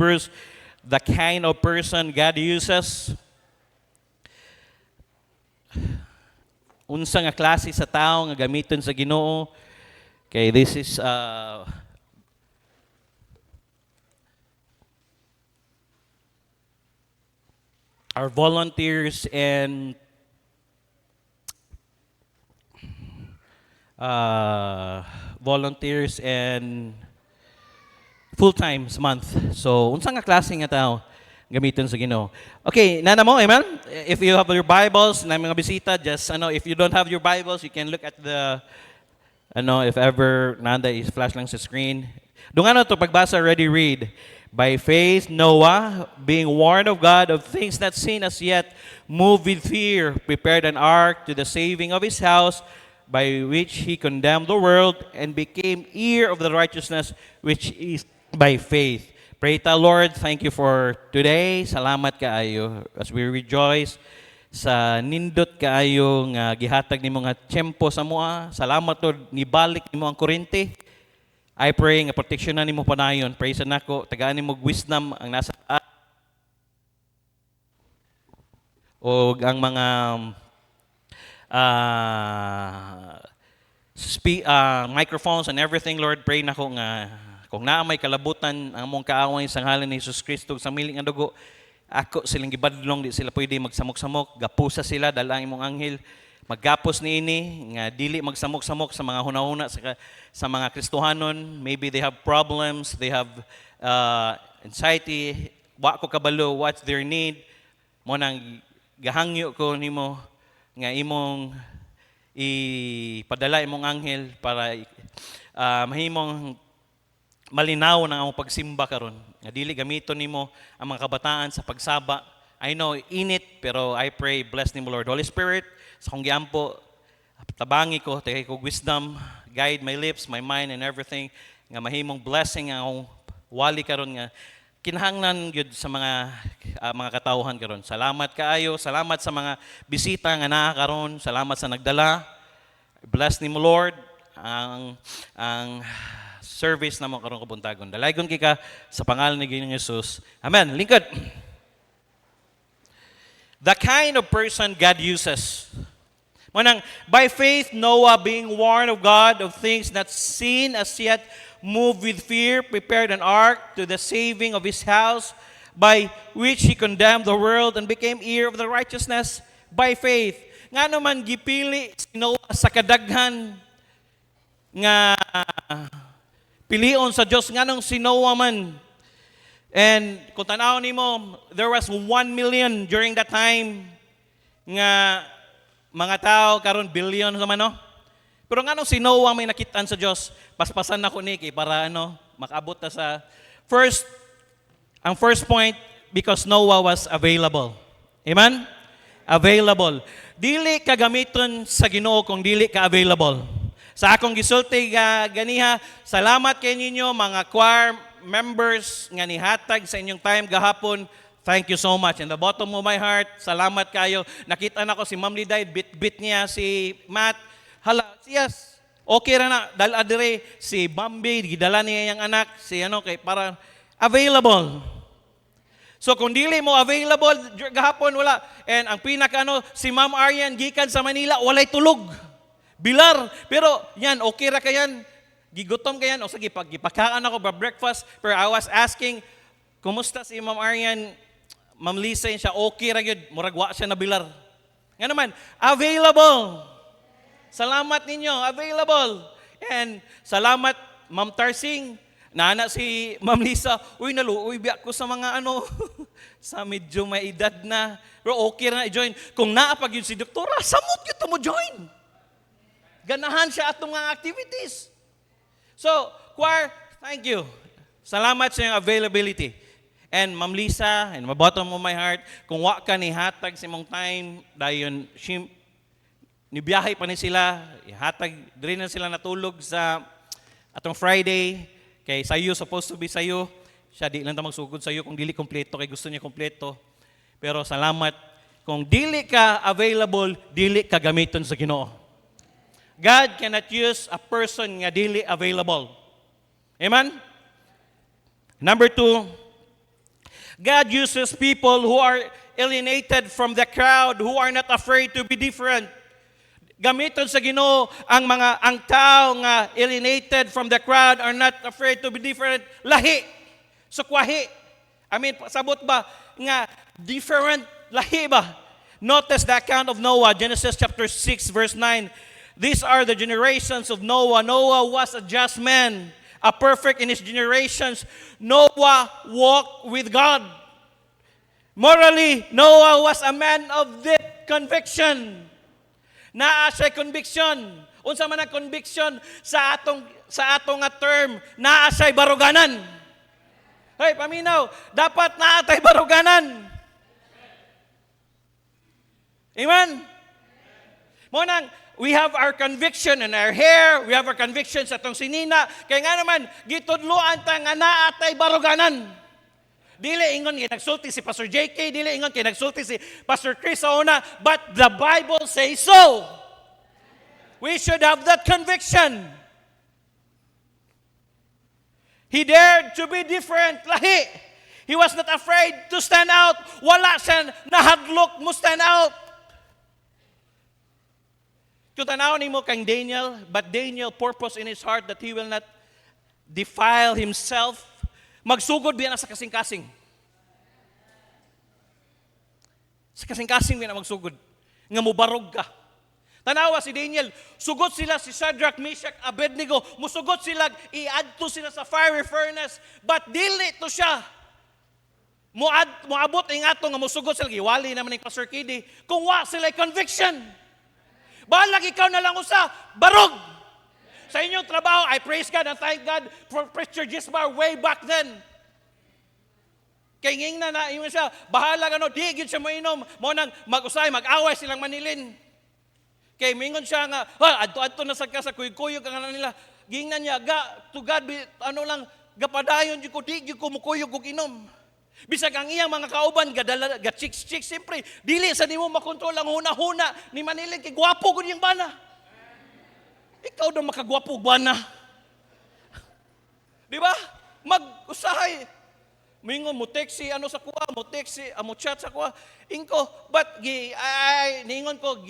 Bruce, the kind of person God uses. Unsa nga klase sa tao nga gamiton sa Ginoo. Okay, this is our volunteers and full-time month. So, unsa nga klase nga tao gamiton sa Ginoo. Okay, nana mo, amen? If you have your Bibles, na mga bisita, just, if you don't have your Bibles, you can look at the, if ever, nanda is flash lang sa screen. Doon to pagbasa, ready, read. By faith, Noah, being warned of God of things not seen as yet, moved with fear, prepared an ark to the saving of his house, by which he condemned the world and became heir of the righteousness which is by faith. Pray ta, Lord, thank you for today. Salamat kaayo as we rejoice sa nindot kaayo nga gihatag nimo nga tiyempo sa mua. Salamat Lord, nibalik nimo ang kurente. I pray nga protection na nimo panayon. Pray sa nako, tagaan nimo wisdom ang nasa o ang mga microphones and everything, Lord, pray na ko nga kung naa may kalabutan ang mong kaaway sa ngalan ni Jesus Kristo sa miling nga dugo, ako silang gibadlong, di sila pwede magsamok-samok, gapusa sila, dalang imong anghel, maggapos niini, nga dili magsamok-samok sa mga hunahuna sa mga Kristohanon. Maybe they have problems, they have anxiety, wa ko kabalo, what's their need, mo nang gahangyo ko nimo, nga imong ipadala imong anghel para mahimong malinaw ng among pagsimba karon. Nga dili gamiton nimo ang mga kabataan sa pagsaba. I know init pero I pray bless nimo Lord. Holy Spirit, sa kong giampo tabangi ko, tagay ko wisdom, guide my lips, my mind and everything nga mahimong blessing ang akong wali karon nga kinahanglan gyud sa mga katawhan karon. Salamat kaayo, salamat sa mga bisita nga naa karon, salamat sa nagdala. Bless nimo Lord ang service namo karon kabuntagon. Dalaygon kika sa pangalan ni Ginoong Jesus. Amen. Lingkod. The kind of person God uses. Manang by faith Noah, being warned of God of things not seen as yet, moved with fear, prepared an ark to the saving of his house, by which he condemned the world and became heir of the righteousness by faith. Nga naman gipili si Noah sa kadaghan nga pilion sa Diyos, nga nung si Noah man. And kung tanaw nimo, there was 1 million during that time nga mga tao karon billion naman no. Pero nga nung si Noah may nakitaan sa Diyos, paspasan na ko niki para makaabot ta sa first point, because Noah was available. Amen? Available. Dili ka gamiton sa Ginoo kung dili ka available. Sa akong gisulti ganiha, salamat kay ninyo mga choir members nga nihatag sa inyong time gahapon. Thank you so much. In the bottom of my heart, salamat kayo. Nakita na ko si Ma'am Liday, bit niya si Matt. Hala, yes, okay ra na. Dala dire si Bambi, gidala niya yung anak, si kay para available. So kung dili mo available gahapon, wala. And ang pinaka si Ma'am Arian gikan sa Manila, walay tulog. Bilar. Pero yan, okay ra kayan. Gigutom kayan. O sige, pagkakaan ako ba breakfast. Pero I was asking, kumusta si Ma'am Arian? Ma'am Lisa, siya okay ra yun. Muragwa siya na bilar. Nga naman, available. Salamat ninyo, available. And salamat, Ma'am Tarsing. Nana si Ma'am Lisa, uy, naluoy biya ko sa mga sa medyo may edad na. Pero okay ra na i-join. Kung naapag yun si doktora, samot yun mo join. Ganahan siya atong mga activities. So, choir, thank you. Salamat sa iyong availability. And Ma'am Lisa, in the bottom of my heart, kung wa ka ni hatag sa imong time, dayon nibiyahe pa ni sila, ihatag, diri na sila natulog sa atong Friday, kay sayo, supposed to be sayo, siya di lang ta magsugod sayo kung dili kompleto, kay gusto niya kompleto. Pero salamat, kung dili ka available, dili ka gamiton sa Ginoo. God cannot use a person nga dili available. Amen? Number 2, God uses people who are alienated from the crowd, who are not afraid to be different. Gamiton sa Ginoo ang tao nga alienated from the crowd are not afraid to be different. Lahi. Sukwahi. I mean, sabot ba nga different lahi ba? Notice the account of Noah, Genesis chapter 6 verse 9. These are the generations of Noah. Noah was a just man, a perfect in his generations. Noah walked with God. Morally, Noah was a man of deep conviction. Naa siya conviction. Unsa man ang conviction sa atong nga term, naa siya baruganan. Hey, paminaw, dapat naa tay baruganan. Amen? Monang, we have our conviction in our hair, we have our conviction sa atong sinina, kaya nga naman, gitudloan ta nga naa tay baruganan. Dili ingon kinagsulti si Pastor JK, dili ingon kinagsulti si Pastor Chris sa una, but the Bible says so. We should have that conviction. He dared to be different, lahi. He was not afraid to stand out. Wala siya nahadlok mo stand out. Kung tanawin mo kang Daniel, but Daniel purpose in his heart that he will not defile himself. Magsugod biya na sa kasing-kasing. Sa kasing-kasing biya na magsugod. Nga mubarog ka. Tanawa si Daniel, sugod sila si Shadrach, Meshach, Abednego, musugod sila, i-adto sila sa fiery furnace, but dili to siya. Muabot ang ato nga musugod sila, iwali naman ng Pastor Kidi, kung wa sila conviction. Balag ikaw na lang usa, barog. Sa inyong trabaho, I praise God and thank God for Preacher Gismar way back then. Kaya nging na iyon siya, bahala ano, di gid siya mainom, mo nang mag-usay, mag-away silang manilin. Kaya mingon siya nga, adto na sa kuyog-kuyog ang nila. Gingnan niya, to God, ano lang, gapadayon, di ko mukuyog og inom. Bisag ang iyang mga kauban, ga-chicks-chicks, siyempre, dili sa di mo makontrol ang huna-huna ni Manilin, kay gwapo ko niyang bana. Ikaw daw makagwapo bana. Di ba? Mag-usahay. Mingon mo text ano sa kuha, mo text mo chat sa kuha. Inko, but ningon ko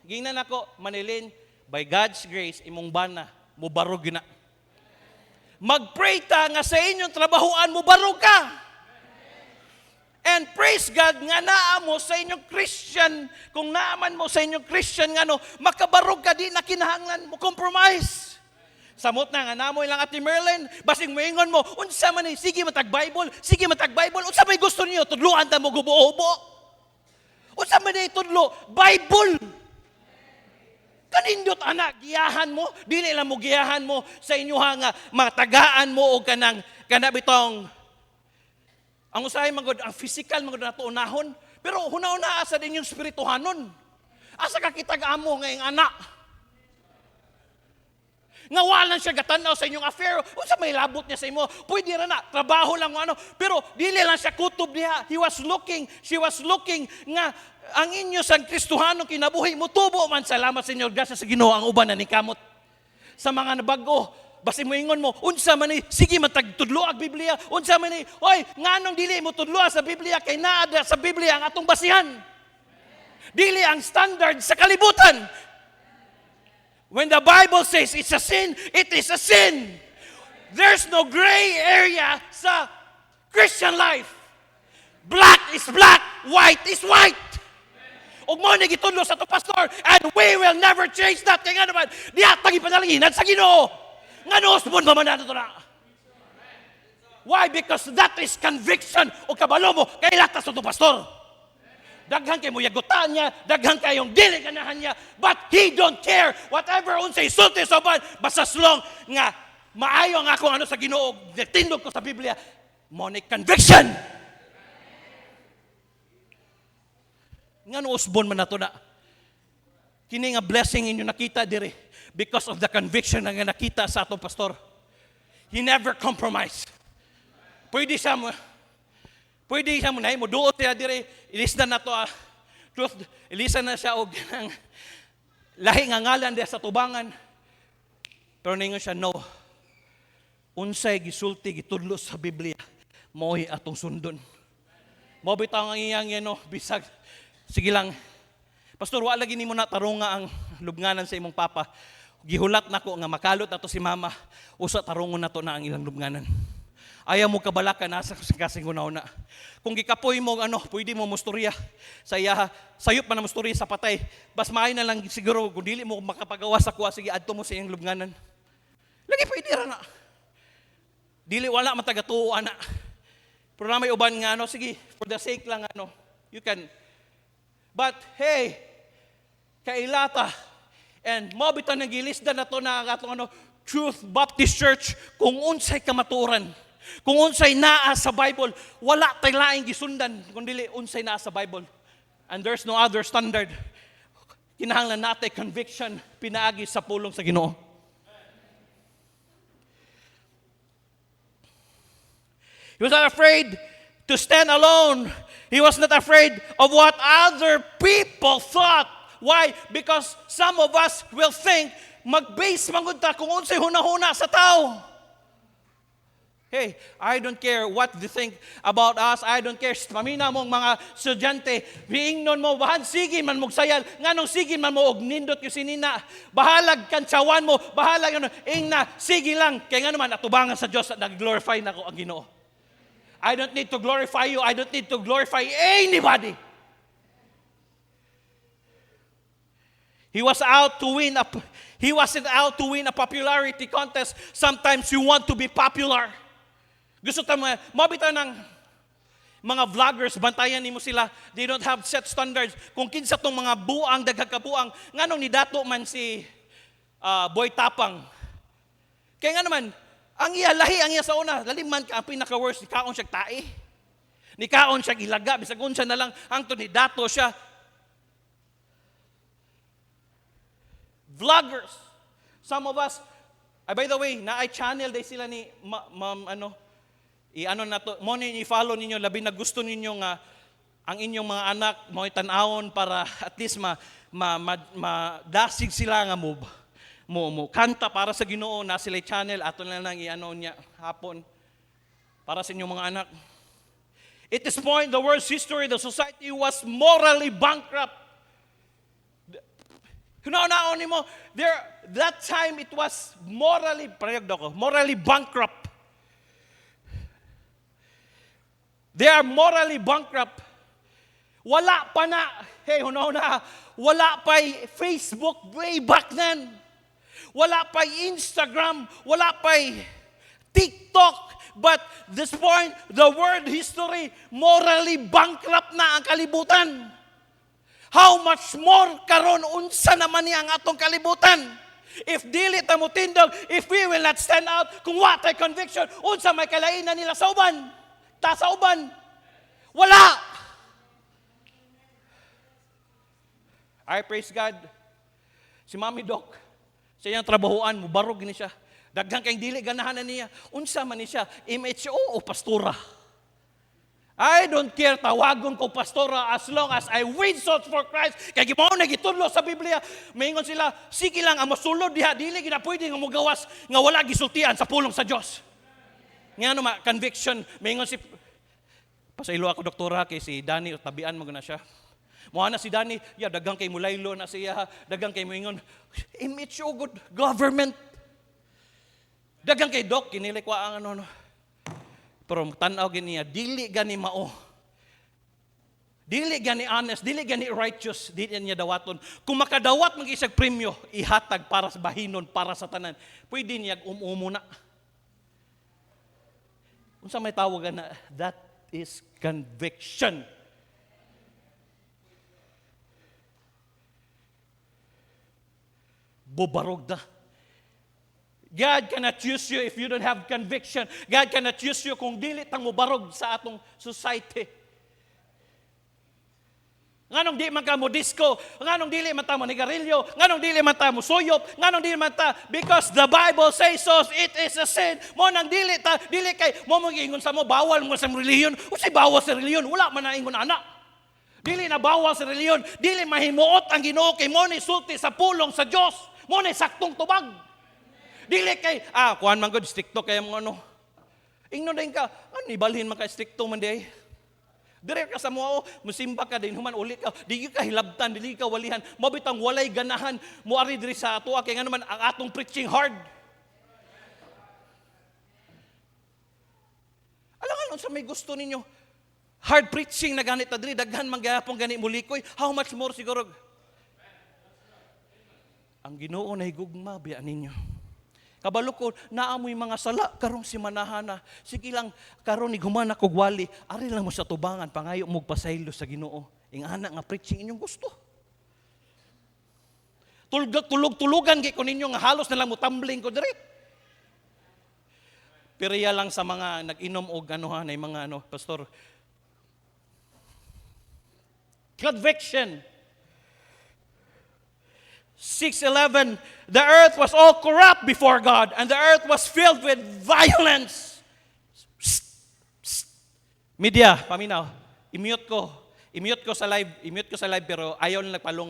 gingnan ako Manilin, by God's grace imong bana mo barog na. Mag-pray ta nga sa inyong trabahoan mo barog ka. And praise God nga naa mo sa inyong Christian, kung naaman mo sa inyong Christian nga makabarog ka di na kinahanglan mo compromise. Samot na nga namoy lang Ate Merlin, basing moingon mo, unsa man sige matag Bible, unsa may gusto niyo tudloan ta mo gubo-ubo. Unsa man tudlo Bible. Kanindot anak giyahan mo, dili lang mo giyahan mo sa inyoha nga matagaan mo og kana bitong ang usahay magod, ang physical magod na tuunahon, pero huna-una asa din yung spirituhanon. Asa ka kitag amo ngayong anak. Nga walan siya gatanaw sa inyong affair, unsa may labot niya sa imo, pwede ra na, trabaho lang ano, pero dili lang siya kutob diha. She was looking nga ang inyo sang Kristohano kinabuhi mo tubo man, salamat sa inyo, grasya sa Ginoo ang uban na ni kamot. Sa mga nabago, basi mo ingon mo, unsa man sige matagtudlo ang Biblia, unsa man oy, nganong dili mo tudlo sa Biblia kay naa sa Biblia ang atong basihan. Dili ang standard sa kalibutan. When the Bible says it's a sin, it is a sin. There's no gray area sa Christian life. Black is black, white is white. Ug mo ni gitudlo sa to pastor, and we will never change that. Kaya nga naman, diya tagi panalanginan sa Ginoo. Nga noosbon ba man nato na? Why? Because that is conviction o kabalo mo kay latas to pastor. Daghan kay mo yagutan niya, daghan kayong dili ganahan niya, but he don't care whatever unsay sulti so bad, basta long nga maayo nga ako ano sa Ginoo, tindog ko sa Biblia, mo ni conviction. Nga noosbon man nato na. Kini nga blessing inyo nakita dire because of the conviction na nakita sa atong pastor. He never compromised. Pwede siya mo na mo duot siya dire, ilisdan na to truth, ilisan na siya og lahi nga ngalan diya sa tubangan. Pero ningon siya, no. Unsay gisulti gitudlo sa Biblia, mo'y atong sundon. Mo bitaw ang iyang bisag. Sige lang. Pastor, wala lagi nimo na tarunga ang lubnganan sa imong papa. Gihulat nako nga makalot nato si mama. Usa tarungon nato na ang ilang lubnganan. Ayaw mo kabalaka nasa kasing una-una. Kung gikapoy mo pwede mo musturya. Sayop man na musturya sa patay. Bas maayo na lang siguro kung dili mo makapagawa sa kuha, sige adto mo sa iyang lubnganan. Lagi pwede ra na. Dili wala matagatuo ana. Pero na may uban nga sige, for the sake lang you can. But hey, kailata and mobita nagilisda na to na atong Truth Baptist Church kung unsay kamatuoran, kung unsay naa sa Bible, wala tay laing gisundan kundi unsay naa sa Bible. And there's no other standard. Kinahanglan natay conviction pinaagi sa pulong sa Ginoo. He was not afraid to stand alone. He was not afraid of what other people thought. Why? Because some of us will think, mag-base mangud ta kung unsay hunahuna sa tao. Hey, I don't care what they think about us. I don't care. Pamina mong mga estudyante, hiingnon mo, bahan sige man mong sayal. Nganong sige man mo, og nindot yung sinina. Bahalag kantsawan mo, bahalag ingna, sige lang. Kaya nga naman, atubangan sa Diyos at nag-glorify na ko ang Ginoo. I don't need to glorify you. I don't need to glorify anybody. He wasn't out to win a popularity contest. Sometimes you want to be popular. Gusto tayo mabita ng mga vloggers, bantayan nimo sila. They don't have set standards. Kung kinsa tong mga buang, daghang nganong ni dato man si Boy Tapang. Kaya nga naman, ang iya lahi, ang iya sa una, laliman ka, ang pinaka-worst, ni kaon siya tae. Ni kaon siya ilaga, bisag unsa na lang, ang to ni dato siya. Vloggers. Some of us, by the way, na-channel day sila ni na to, mo ni i-follow ninyo, labi na gusto ninyo nga ang inyong mga anak mo itanawon para at least dasig sila nga mo kanta para sa Ginoo na sila channel ato na lang niya hapon para sa inyong mga anak. At this point, the world's history, the society was morally bankrupt. Hunaon ni mo, that time it was morally bankrupt. They are morally bankrupt. Wala pa na, wala pa Facebook way back then. Wala pa Instagram, wala pa TikTok. But this point, the world history, morally bankrupt na ang kalibutan. How much more karon unsa naman niya ang atong kalibutan? If dili ta mo tindog, if we will not stand out, kung watay conviction, unsa may kalainan nila sa uban? Ta sa uban? Wala! I praise God. Si Mami Doc, sa iyang trabahoan, mubarog ni siya. Daghang kayong dili, ganahan na niya. Unsa man ni siya, MHO o pastora? I don't care, tawagon ko pastora as long as I win souls for Christ. Kaya gimao na gitudlo sa Biblia, maingon sila, sige lang, ang masulod diha, dili gina pwede nga mugawas, nga wala gisultian sa pulong sa Diyos. Nga conviction, maingon si, pasailo ako doktora kay si Danny, tabian mo na siya. Muha na si Danny, dagang kay mulaylo na siya, dagang kay moingon, image o good government. Dagang kay Doc, kinilik wa ang pero tanaw ganiya, dili gani mao. Dili gani honest, dili gani righteous, dili niya dawaton. Kung makadawat mag isang premyo, ihatag para sa bahinon, para sa tanan. Pwede niya umuna. Unsa may tawagan na, that is conviction. Bubarog da. God cannot use you if you don't have conviction. God cannot use you kung dili tang mubarog sa atong society. Nganong di man ka mo disco, nganong dili man ta mo nigarilyo, nganong dili man ta mo suyop, nganong dili man ta, because the Bible says so, it is a sin. Mo nang dili kay mo ingon sa mo bawal mo sa relihiyon. Unsay bawal sa relihiyon? Wala man na ingon ana. Dili na bawal sa relihiyon, dili mahimuot ang Ginoo kay mo ni sulti sa pulong sa Dios. Mo ni saktong tubag. Dili kay, kuhan man God, stricto kaya mga Ingno din ka, ibalhin man ka stricto man di. Dire ka sa mo, musimba ka din human uli ka, di ka hilabtan, dili ka walihan, mabitang walay ganahan, muari diri sa ato kay nga naman ang atong preaching hard. Alam sa may gusto ninyo, hard preaching na ganit na diri, daghan man gayapon gani mulikoy, how much more siguro? Ang Ginoo na higugma biya ninyo. Kabalo ko, naamoy mga sala, karong si manahana. Sige lang, karon ni humana kog wali. Ari lang mo sa tubangan, pangayo mong pasaylo sa Ginoo. Ing ana nga preaching inyong gusto. Tulog-tulugan kay ko ninyo nga halos na lang mo tumbling ko diri. Periya lang sa mga nag-inom og na mga pastor. Conviction. 6:11, the earth was all corrupt before God, and the earth was filled with violence. Psst, psst. Media, paminaw. I-mute ko sa live, pero ayaw na nagpalong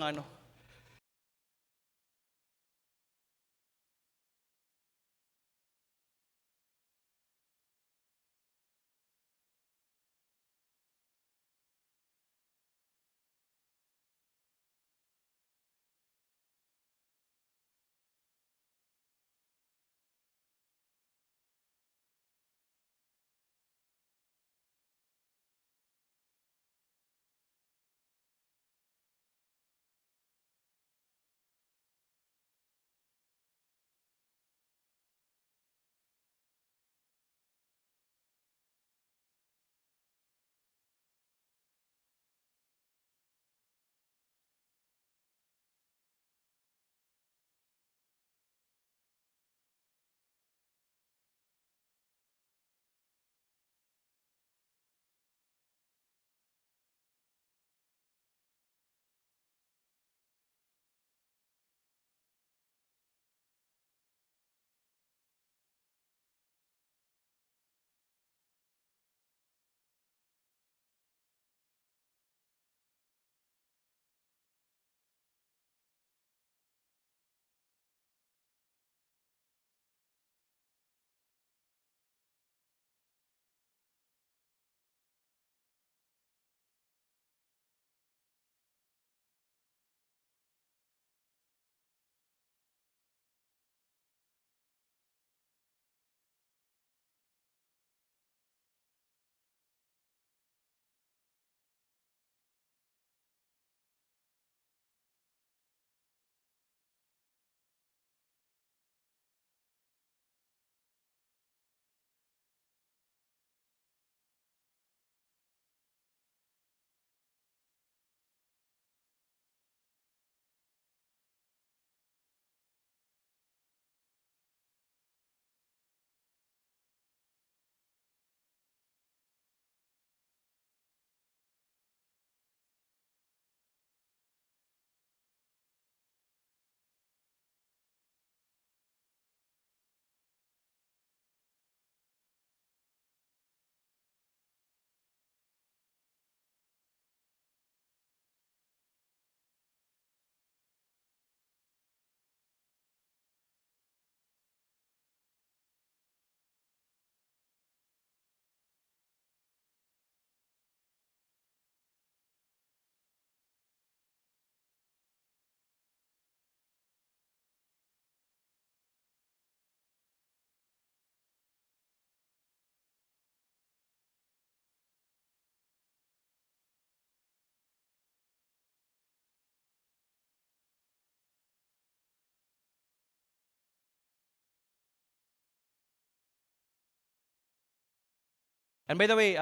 And by the way,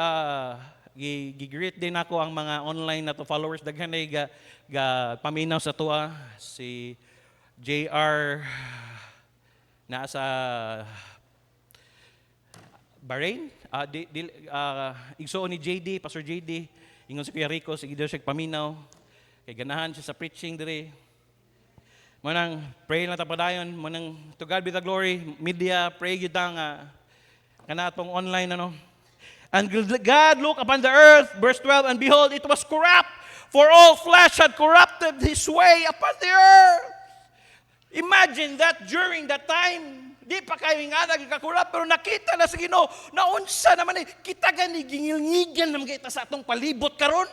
gigreet din ako ang mga online na to followers. Daghan ay ga paminaw sa tuwa. Si JR na sa Bahrain. Igsoon ni JD, Pastor JD. Ingon si Kuya Rico, sige daw siya paminaw. Kay ganahan siya sa preaching dire. Manang pray na tapadayon, manang to God be the glory. Media, pray gyud nga kanatong online And God looked upon the earth, verse 12, and behold, it was corrupt, for all flesh had corrupted his way upon the earth. Imagine that during that time, Di pa kayo nga nagkakurap, pero nakita na sa Ginoo, naunsa naman kita gani gingilngigan naman kita sa atong palibot karon.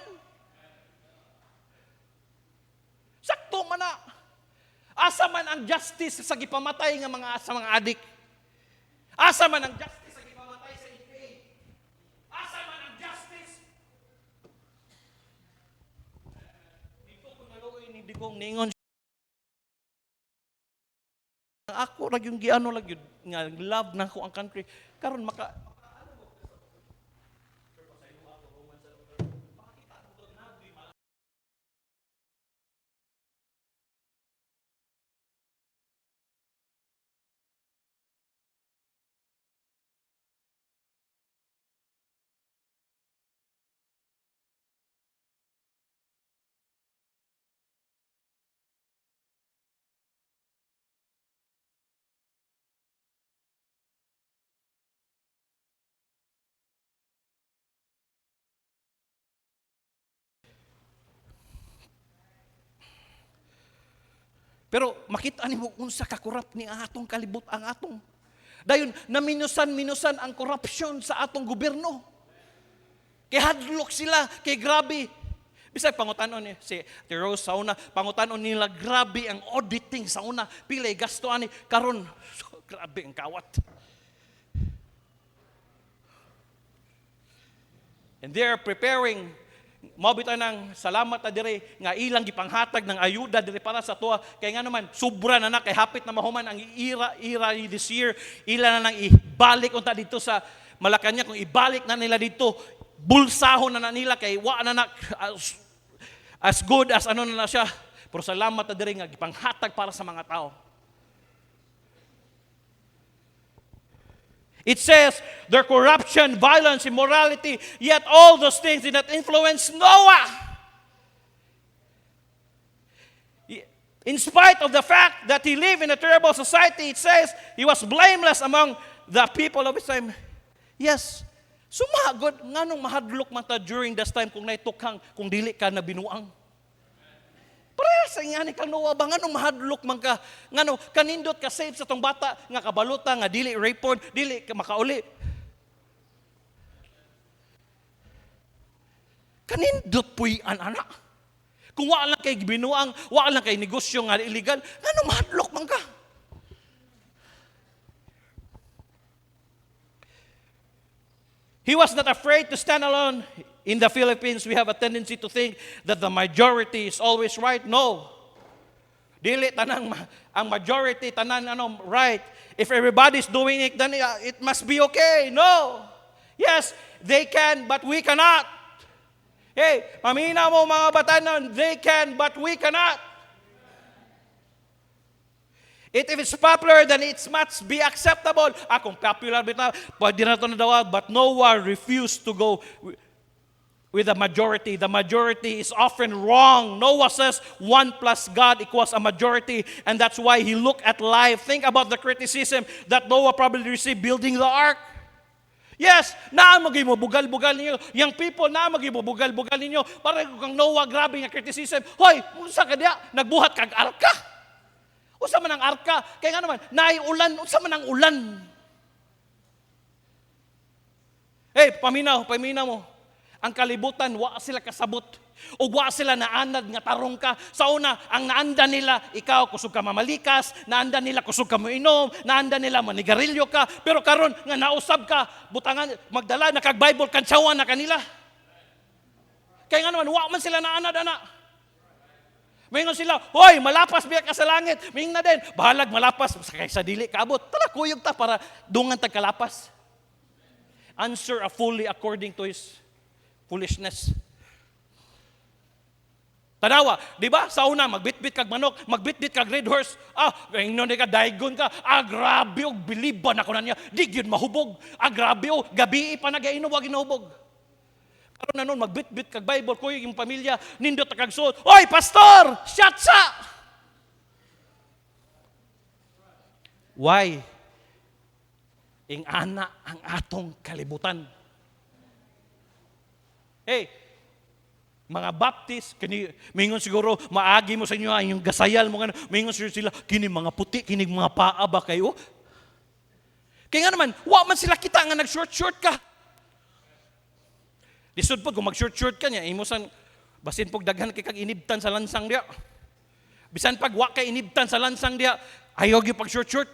Sakto man na. Asa man ang justice sa gipamatay nga sa mga adik. Asa man ang justice sa gipamatay sa NPA. Asa man ang justice. Dito ko naluoy ni Digong ningon. Ako ra yung giano lang yun, nga love na ko ang country. Karon maka pero makita ni mo unsa ka korap ni atong kalibot ang atong. Dayon naminusan ang korupsyon sa atong gobyerno. Kay hadlok sila, kay grabe. Bisag pangutanon ni si Rose sa una, pangutanon nila grabe ang auditing sa una, pilay gasto ani karon grabe ang kawat. And they are preparing mabita ng salamat na dire nga ilang gipanghatag ng ayuda dire para sa tuwa kay nga naman sobra na kay hapit na mahuman ang ira this year ila na nang ibalik unta dito sa Malacañang kung ibalik na nila dito bulsahon na nila kay wa na as good as ano na siya pero salamat na dire nga gipanghatag para sa mga tao. It says, their corruption, violence, immorality, yet all those things did not influence Noah. In spite of the fact that he lived in a terrible society, it says, he was blameless among the people of his time. Yes, sumagod, nganong mahadlok man ta during this time kung naitukhang, kung dili ka na binuang. Para sa ingani kang Noah ba nganong mahadlok man ka ngano kanindot ka save sa tong bata nga kabaluta nga dili report dili ka makauli. Kanindot puy anak. Kung wa lang kay binuang, wa lang kay negosyo nga illegal, nganong mahadlok man ka? He was not afraid to stand alone. In the Philippines, we have a tendency to think that the majority is always right. No. Dili tanang ang majority tanan right. If everybody's doing it, then it must be okay. No. Yes, they can, but we cannot. Hey, pamina mo mga batanon, they can, but we cannot. If it's popular, then it must be acceptable. Kung popular, pwede na ito nadawag, but Noah refused to go with the majority. The majority is often wrong. Noah says 1 plus God equals a majority, and that's why he looked at life. Think about the criticism that Noah probably received building the ark. Yes, na mo bugal-bugal ninyo. Yung people na mo bugal-bugal ninyo. Para kang Noah, grabe nga criticism. Hoy, unsa ka diya? Nagbuhat kag arka. Unsa man ang arka? Kaya nga naman, naay ulan. Unsa man ang ulan? Hey, paminaw mo. Ang kalibutan, wa sila kasabot. O wa sila naanad nga tarong ka. Sa una, ang naanda nila, ikaw kusog ka mamalikas, naanda nila kusog ka moinom, naanda nila manigarilyo ka, pero karon nga nausab ka, butangan, magdala, nakag-Bible, kantsawan na kanila. Kaya nga naman, wa man sila naanad, anak. Mingon sila, hoy, malapas biya ka sa langit. Ming na din, bahalag malapas, sakay sa dili, kaabot. Tala, kuyog ta para dungan tagkalapas. Answer a fully according to his foolishness. Tanawa, di ba? Sa una, magbitbit kag manok, magbitbit kag red horse. Ingnon ka, daigon ka. Grabe, biliban ako na niya. Di yun mahubog. Grabe, gabi pa nagainom, wag inahubog. Karon na nun, magbitbit kag Bible, kuyo yung pamilya, nindot kag suot. Oy, pastor! Shatsa! Why? Ing ana ang atong kalibutan. Hey, mga Baptist, mingon siguro, maagi mo sa inyo, yung gasayal mo, mingon siguro sila, kini mga puti, kini mga paa ba kayo? Kaya nga naman, wa man sila kita nga nag-short ka. Lisod po, kung mag-short ka niya, imusan, basin pog daghan kay kag inibtan sa lansang diya. Bisan pag wa kay inibtan sa lansang diya, ayaw gyud pag short.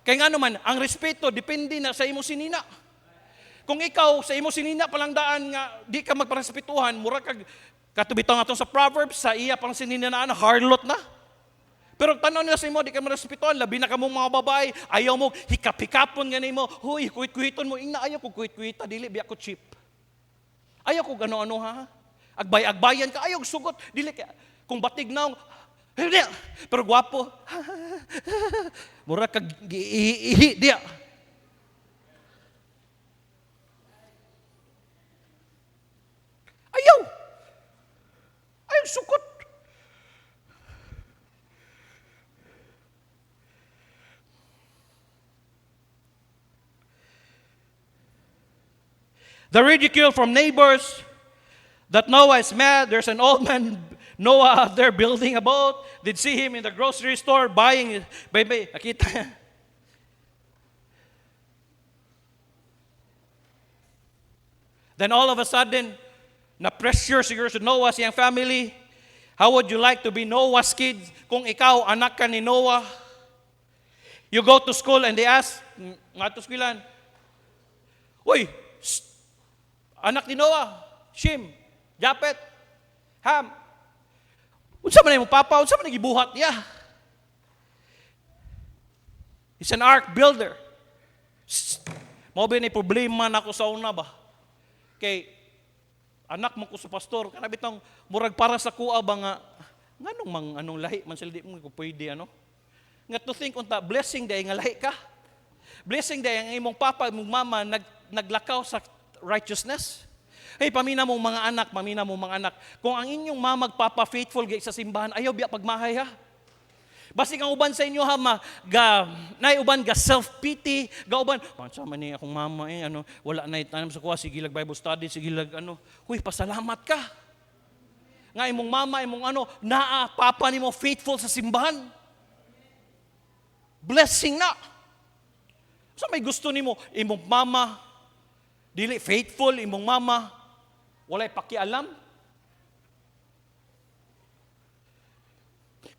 Kaya nga naman, ang respeto depende na sa imo sinina. Kung ikaw sa imo sinina palang daan nga di ka magparespetuhan, mura kag katubitaw nga sa Proverbs, sa iya pang sinina na harlot na. Pero tanaw nila sa imo, di ka marespetuhan, labi na ka mong mga babae, ayaw mo, hikap-hikapon nga mo, huy, kuhit-kuhiton mo, ina, ayaw ko kuhit-kuhita, dili, biya ko cheap. Ayaw ko gano-ano ha, agbay-agbayan ka, ayaw sugot, dili ka, kung batig na, pero gwapo, mura kag ihi, diya. Ayaw sugot. The ridicule from neighbors that Noah is mad. There's an old man, Noah, out there building a boat. Did see him in the grocery store buying, baby, nakita. Then all of a sudden, na-pressure siguro sa Noah siyang family. How would you like to be Noah's kids kung ikaw anak ka ni Noah? You go to school and they ask, nga to skwilan, uy, anak ni Noah, Shem, Japet, Ham. Unsa man imong papa, unsa man gibuhat niya? He's an ark builder. Mao ba ni problema nako sa una ba? Kay anak mo ko sa pastor, kana bitong murag para sa kuha ba nga nganong mang anong lahi man sila di mo ko pwede ano? Nga to think unta blessing day nga lahi ka. Blessing day ang imong papa, imong mama naglakaw sa righteousness. Hey, pamina mong mga anak. Kung ang inyong mama magpapa-faithful sa simbahan, ayaw biya pagmahay ha. Basi ang uban sa inyo ha, uban ga self-pity, ga uban, sama ni akong mama wala na itanam sa kuha, sige lag Bible study, sige lag huy, pasalamat ka. Nga imong mama, papa ni mo faithful sa simbahan. Blessing na. So may gusto ni mo, imong mama, dili faithful, imong mama, walay pakialam.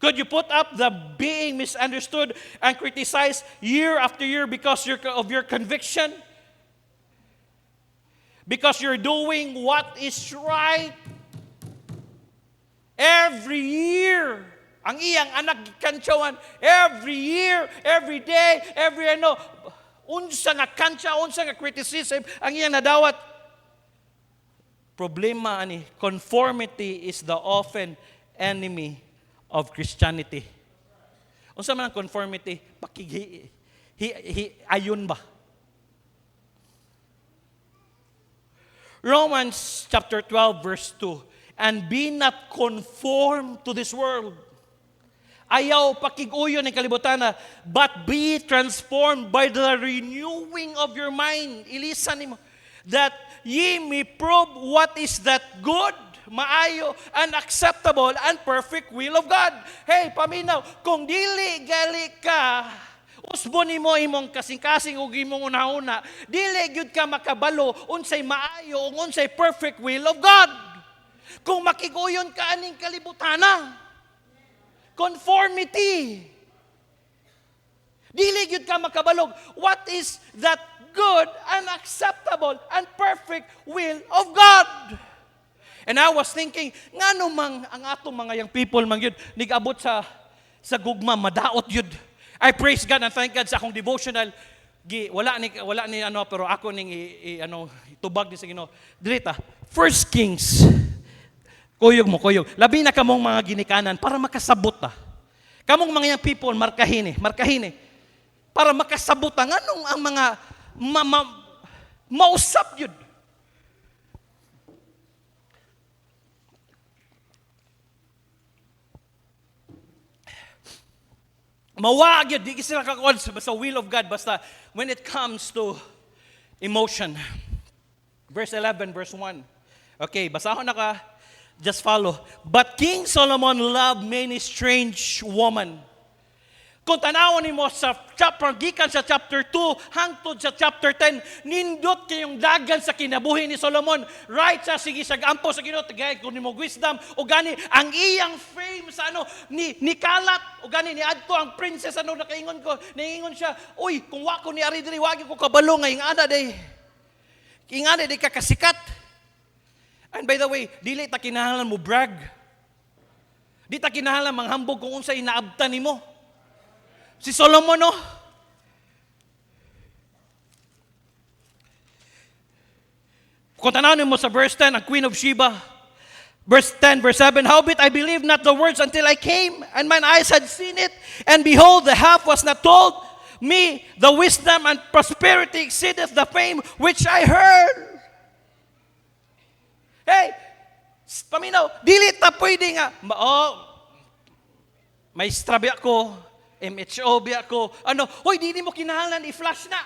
Could you put up the being misunderstood and criticized year after year because of your conviction? Because you're doing what is right. Every year, ang iyang anak gikantsawan, every year, every day, unsa nga kantsa, unsa nga criticism, ang iyang nadawat. Problema ani, conformity is the often enemy of Christianity. Unsa man ang conformity? Ayon ba? Romans chapter 12 verse 2. And be not conformed to this world. Ayaw pakiguyon ng kalibutan na, but be transformed by the renewing of your mind. Ilisan mo, that ye may prove what is that good, maayo, and acceptable, and perfect will of God. Hey, paminaw, kung dili gali ka, usbon nimo imong kasing-kasing ug imong una-una, dili gyud ka makabalo unsay maayo ug unsay perfect will of God. Kung makiguyon ka aning kalibutana, conformity. Dili gyud ka makabalog. What is that good and acceptable and perfect will of God? And I was thinking, ngano mang ang atong mga young people man gyud nigabot sa gugma, madaot gyud. I praise God and thank God sa akong devotional. Wala ni pero ako ning itubag ni sa Ginoo. Direta, 1 Kings. Kuyog. Labi na kamong mga ginikanan para makasabot ta. Kamong mga young people, markahin. Para makasabot ta. Anong ang mga mausap yun? Mawag yun. Di sila kakuan sa will of God. Basta when it comes to emotion. Verse 11, verse 1. Okay, basahon na ka. Just follow. But King Solomon loved many strange women. Kung tanawon nimo sa gikan sa chapter 2 hangtod sa chapter 10, nindot kayong dagan sa kinabuhi ni Solomon. Right sa sige sa ampo sa Ginoo tigay kun nimo wisdom o gani ang iyang fame sa ni kalat o gani ni adto ang princess nakaingon ko, naingon siya, uy, kung wa ko ni ari diri wagi ko kabalo nga ingana day. Ingana day kakasikat. And by the way, dili ta kinahanglan mo brag. Di ta kinahanglan manghambog kung unsay inaabtan nimo. Si Solomon, no? Kung tanawin mo sa verse 10, ang Queen of Sheba, verse 10, verse 7, howbeit I believed not the words until I came, and mine eyes had seen it, and behold, the half was not told me, the wisdom and prosperity exceedeth the fame which I heard. Hey, paminaw, dili ta pwede nga, may strabi ako, MHO biya ko, hoy, di mo kinahanglan i-flash na.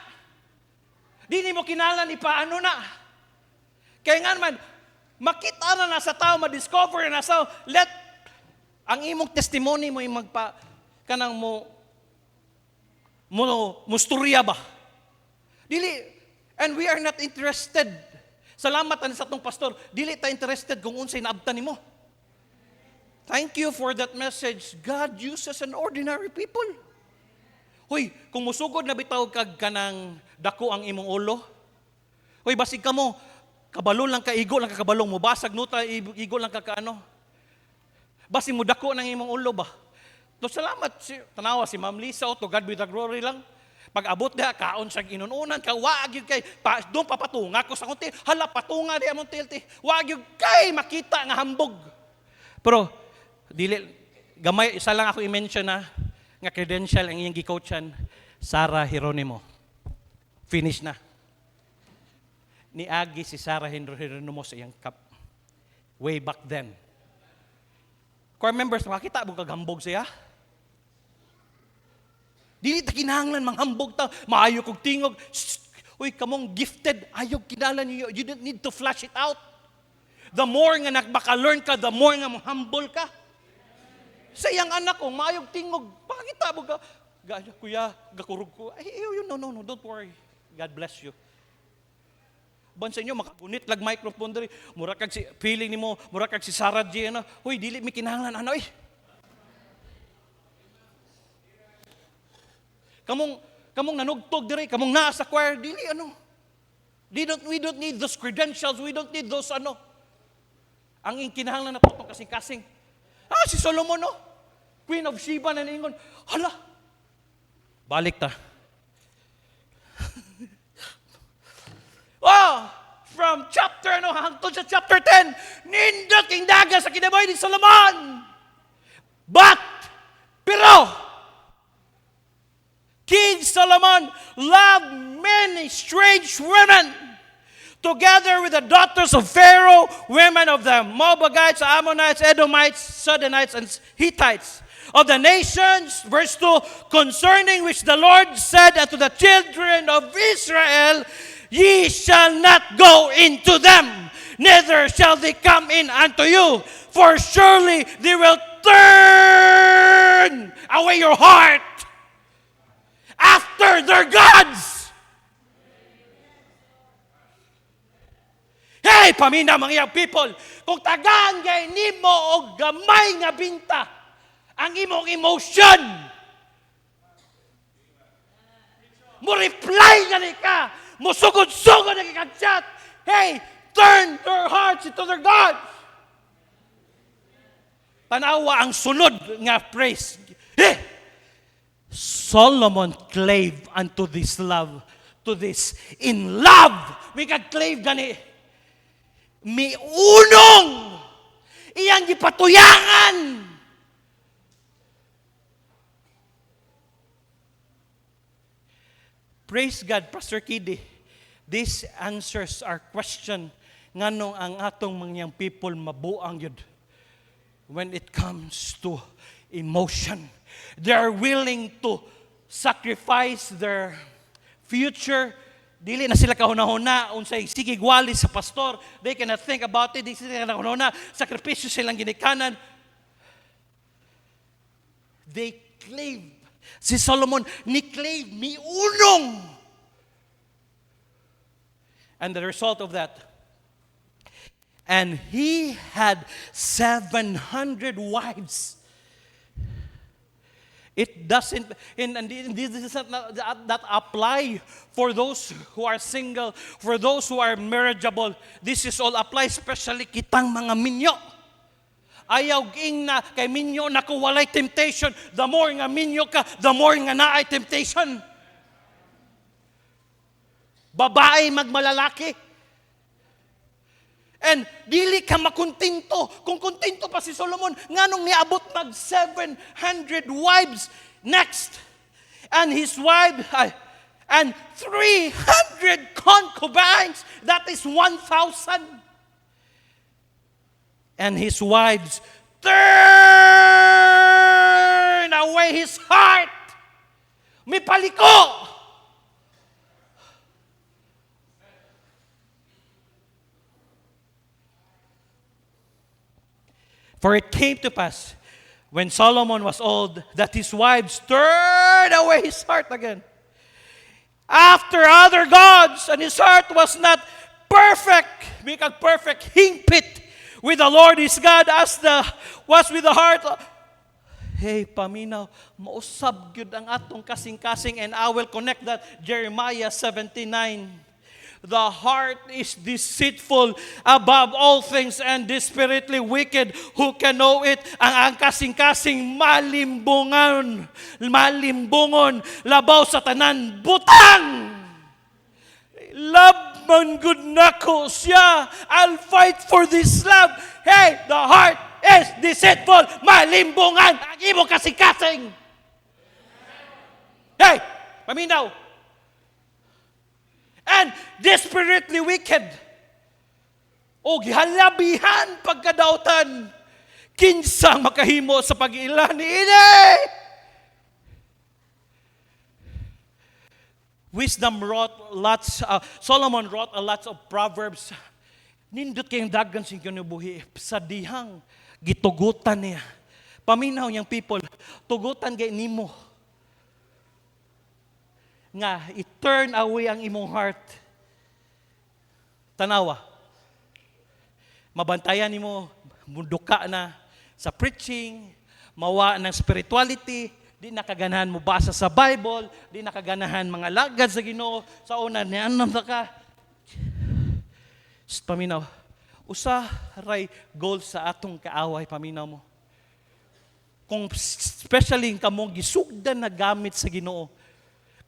Di mo kinahanglan ipaano na. Kaya nga naman, makita na sa tao, ma-discover na sa let ang imong testimony mo yung kanang musturya ba? Dili, and we are not interested. Salamat sa atong pastor, dili ta interested kung unsay naabtan nimo. Thank you for that message. God uses an ordinary people. Hoy, kung musugod na bitaw kag kanang dako ang imong ulo, hoy, basig ka mo, kabalo lang ka, igo lang ka kabalong mo, basag nuta, igo lang ka kaano. Basig mo dako ng imong ulo ba? To salamat, tanawa si Ma'am Lisa, to God be the glory lang. Pag abot diha, kaon siya inununan, ka wag yun kay, doon papatunga ko sa kunti, hala patunga diha mong tilti, wag yun kay makita nga hambog. Pero, dili gamay isa lang ako i-mention na nga credential ang iyang gi-coachan, Sarah Geronimo. Finish na. Niagi si Sarah Geronimo sa iyang cup. Way back then. Core members, makita mo kaghambog siya? Dili ta kinahanglan manghambog ta, maayo kog tingog. Uy, kamong gifted, ayog kinahanglan niyo. You don't need to flash it out. The more nga nakbaka-learn ka, the more nga humble ka. Sa iyang anak ko, maayog tingog, pakita mo ka, kuya, gakurog ko. Ay, no, don't worry. God bless you. Ban sa inyo, makagunit lag microphone diri, mura kag si, feeling ni mo, mura kag si Sarah G, huy, dili mi kinahanglan, Kamong nanugtog diri, kamong naa sa choir, dili, we don't need those credentials, we don't need those, Ang kinahanglan na to kasing-kasing. Si Solomon, Queen of Sheba na ningon, hala, balik ta. From chapter, hangtod sa chapter 10, nindot king daga sa kinabuhi ni Solomon. Pero, King Solomon loved many strange women, together with the daughters of Pharaoh, women of the Moabites, Ammonites, Edomites, Sidonites, and Hittites, of the nations, verse 2, concerning which the Lord said unto the children of Israel, ye shall not go into them, neither shall they come in unto you, for surely they will turn away your heart after their gods. Hey, paminaw mga young people, kung tagaan gay nimo og gamay nga binta ang imong emotion, mo reply gani ka, mo sugod-sugod na kag-chat, hey, turn their hearts into their gods. Tanawa ang sunod nga praise. Hey, Solomon clave unto this love, to this in love. We can clave gani. Miunong iyang gipatuyangan. Praise God, Pastor Kiddy. This answers our question nganong ang atong mga people mabuang yun when it comes to emotion. They are willing to sacrifice their future. Dili na sila kahuna-huna unsay sige gwali sa pastor. They cannot think about it. Di sila kahuna-huna. Sakripisyo silang ginikanan. They clave Si Solomon ni clave miunong. And the result of that, and he had 700 wives. It doesn't, and this is not that apply for those who are single, for those who are marriageable. This is all apply, especially kitang mga minyo. Ayaw ging na kay minyo na walay temptation. The more nga minyo ka, the more nga naay temptation. Babae magmalalaki. And dili ka makontinto. Kung kontinto pa si Solomon, nganong niabot mag 700 wives next. And his wife, and 300 concubines. That is 1,000. And his wives turn away his heart. May paliko. For it came to pass, when Solomon was old, that his wives turned away his heart again after other gods, and his heart was not perfect, because perfect hingpit with the Lord his God as was with the heart. Hey, paminaw, mausab gyud ang atong kasing-kasing, and I will connect that Jeremiah 79. The heart is deceitful above all things and desperately wicked. Who can know it? Ang kasing-kasing malimbungon, labaw sa tanan, butang! Love man good nako siya. I'll fight for this love. Hey, the heart is deceitful, malimbungan, ang imo kasing-kasing. Hey, paminaw. And desperately wicked. O gihalabihan pagkadautan. Kinsang makahimo sa pag-ilan ni ini. Solomon wrote a lot of proverbs. Nindot kayong dagan sing kinubuhi sa dihang gitugutan niya. Paminaw niyang people, tugutan kay nimo. Nga, i-turn away ang imong heart. Tanawa. Mabantayan nimo, munduka na sa preaching, mawa ng spirituality, di nakaganahan mo basa sa Bible, di nakaganahan mga lagad sa Ginoo, sa una, nianam na ka. Paminaw, usa ray goal sa atong kaaway, paminaw mo. Kung especially kamong gisugdan na gamit sa Ginoo,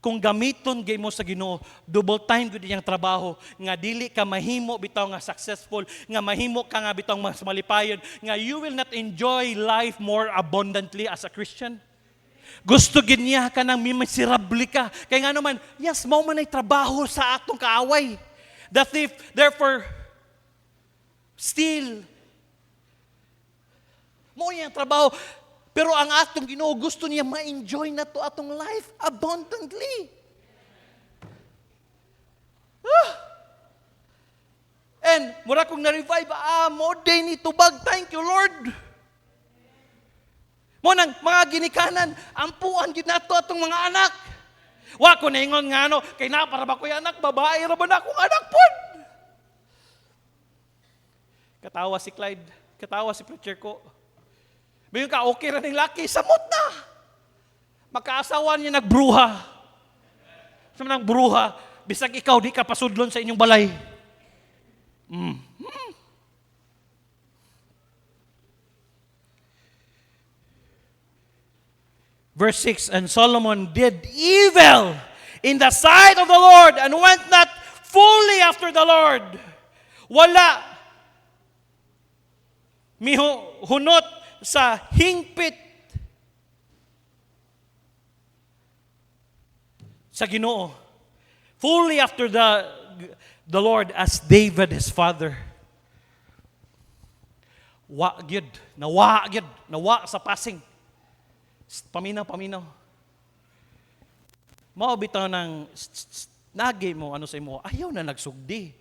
kung gamiton gay mo sa Ginoo, double time gud iyang trabaho, nga dili ka mahimo bitaw nga successful, nga mahimo ka nga bitaw mas malipayon, nga you will not enjoy life more abundantly as a Christian. Gusto gid niya ka nang miserable ka. Kay nga naman, yes, mao man ay trabaho sa atong kaaway. The thief, therefore, steal. Mao iyang trabaho. Pero ang atong Ginoo gusto niya ma-enjoy na to atong life abundantly. And mura kong na-revive, mo day ni tubag, thank you Lord. Mo nang mga ginikanan, ampuan gid nato atong mga anak. Wa ko naingon nga kay na para ba ko anak, babae ra ba na akong anak pod. Katawa si Clyde, katawa si preacher ko. Bayon ka, okay ra ning laki, samot na. Magkaasawa niya nagbruha. Sa manang bruha, bisag ikaw di ka pasudlon sa inyong balay. Verse 6, and Solomon did evil in the sight of the Lord and went not fully after the Lord. Wala mihunot sa hingpit sa Ginoo. Fully after the Lord as David his father. Wa sa passing. Paminaw. Mao bitaw ng nagi mo ano sa imo, ayaw na nagsugdi.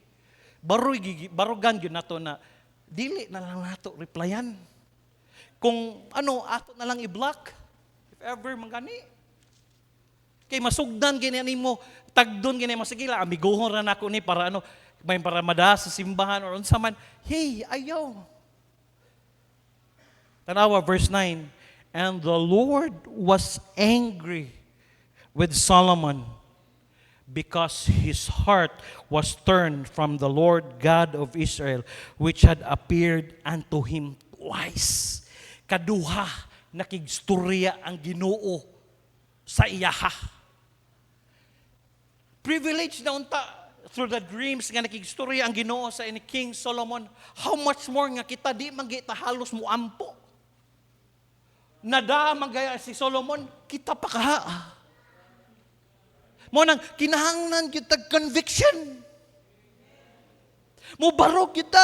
Barugan gyud nato na dili na lang nato replyan. Kung ato na lang i-block if ever mangani. Kay masugdan gini nimo, tagdon gini masigila, amiguhon ra nako ni para ano, may para madaha sa simbahan or unsa man. Hey, ayaw. Tanawa verse 9. And the Lord was angry with Solomon because his heart was turned from the Lord God of Israel, which had appeared unto him twice. Kaduha, nakigstorya ang Ginoo sa iyaha. Privilege na unta through the dreams nga nakigstorya ang Ginoo sa ini King Solomon. How much more nga kita di magita halos mo ampo. Nada magaya si Solomon, kita pa kaha. Mo nang kinahanglan kita conviction. Mo barog kita.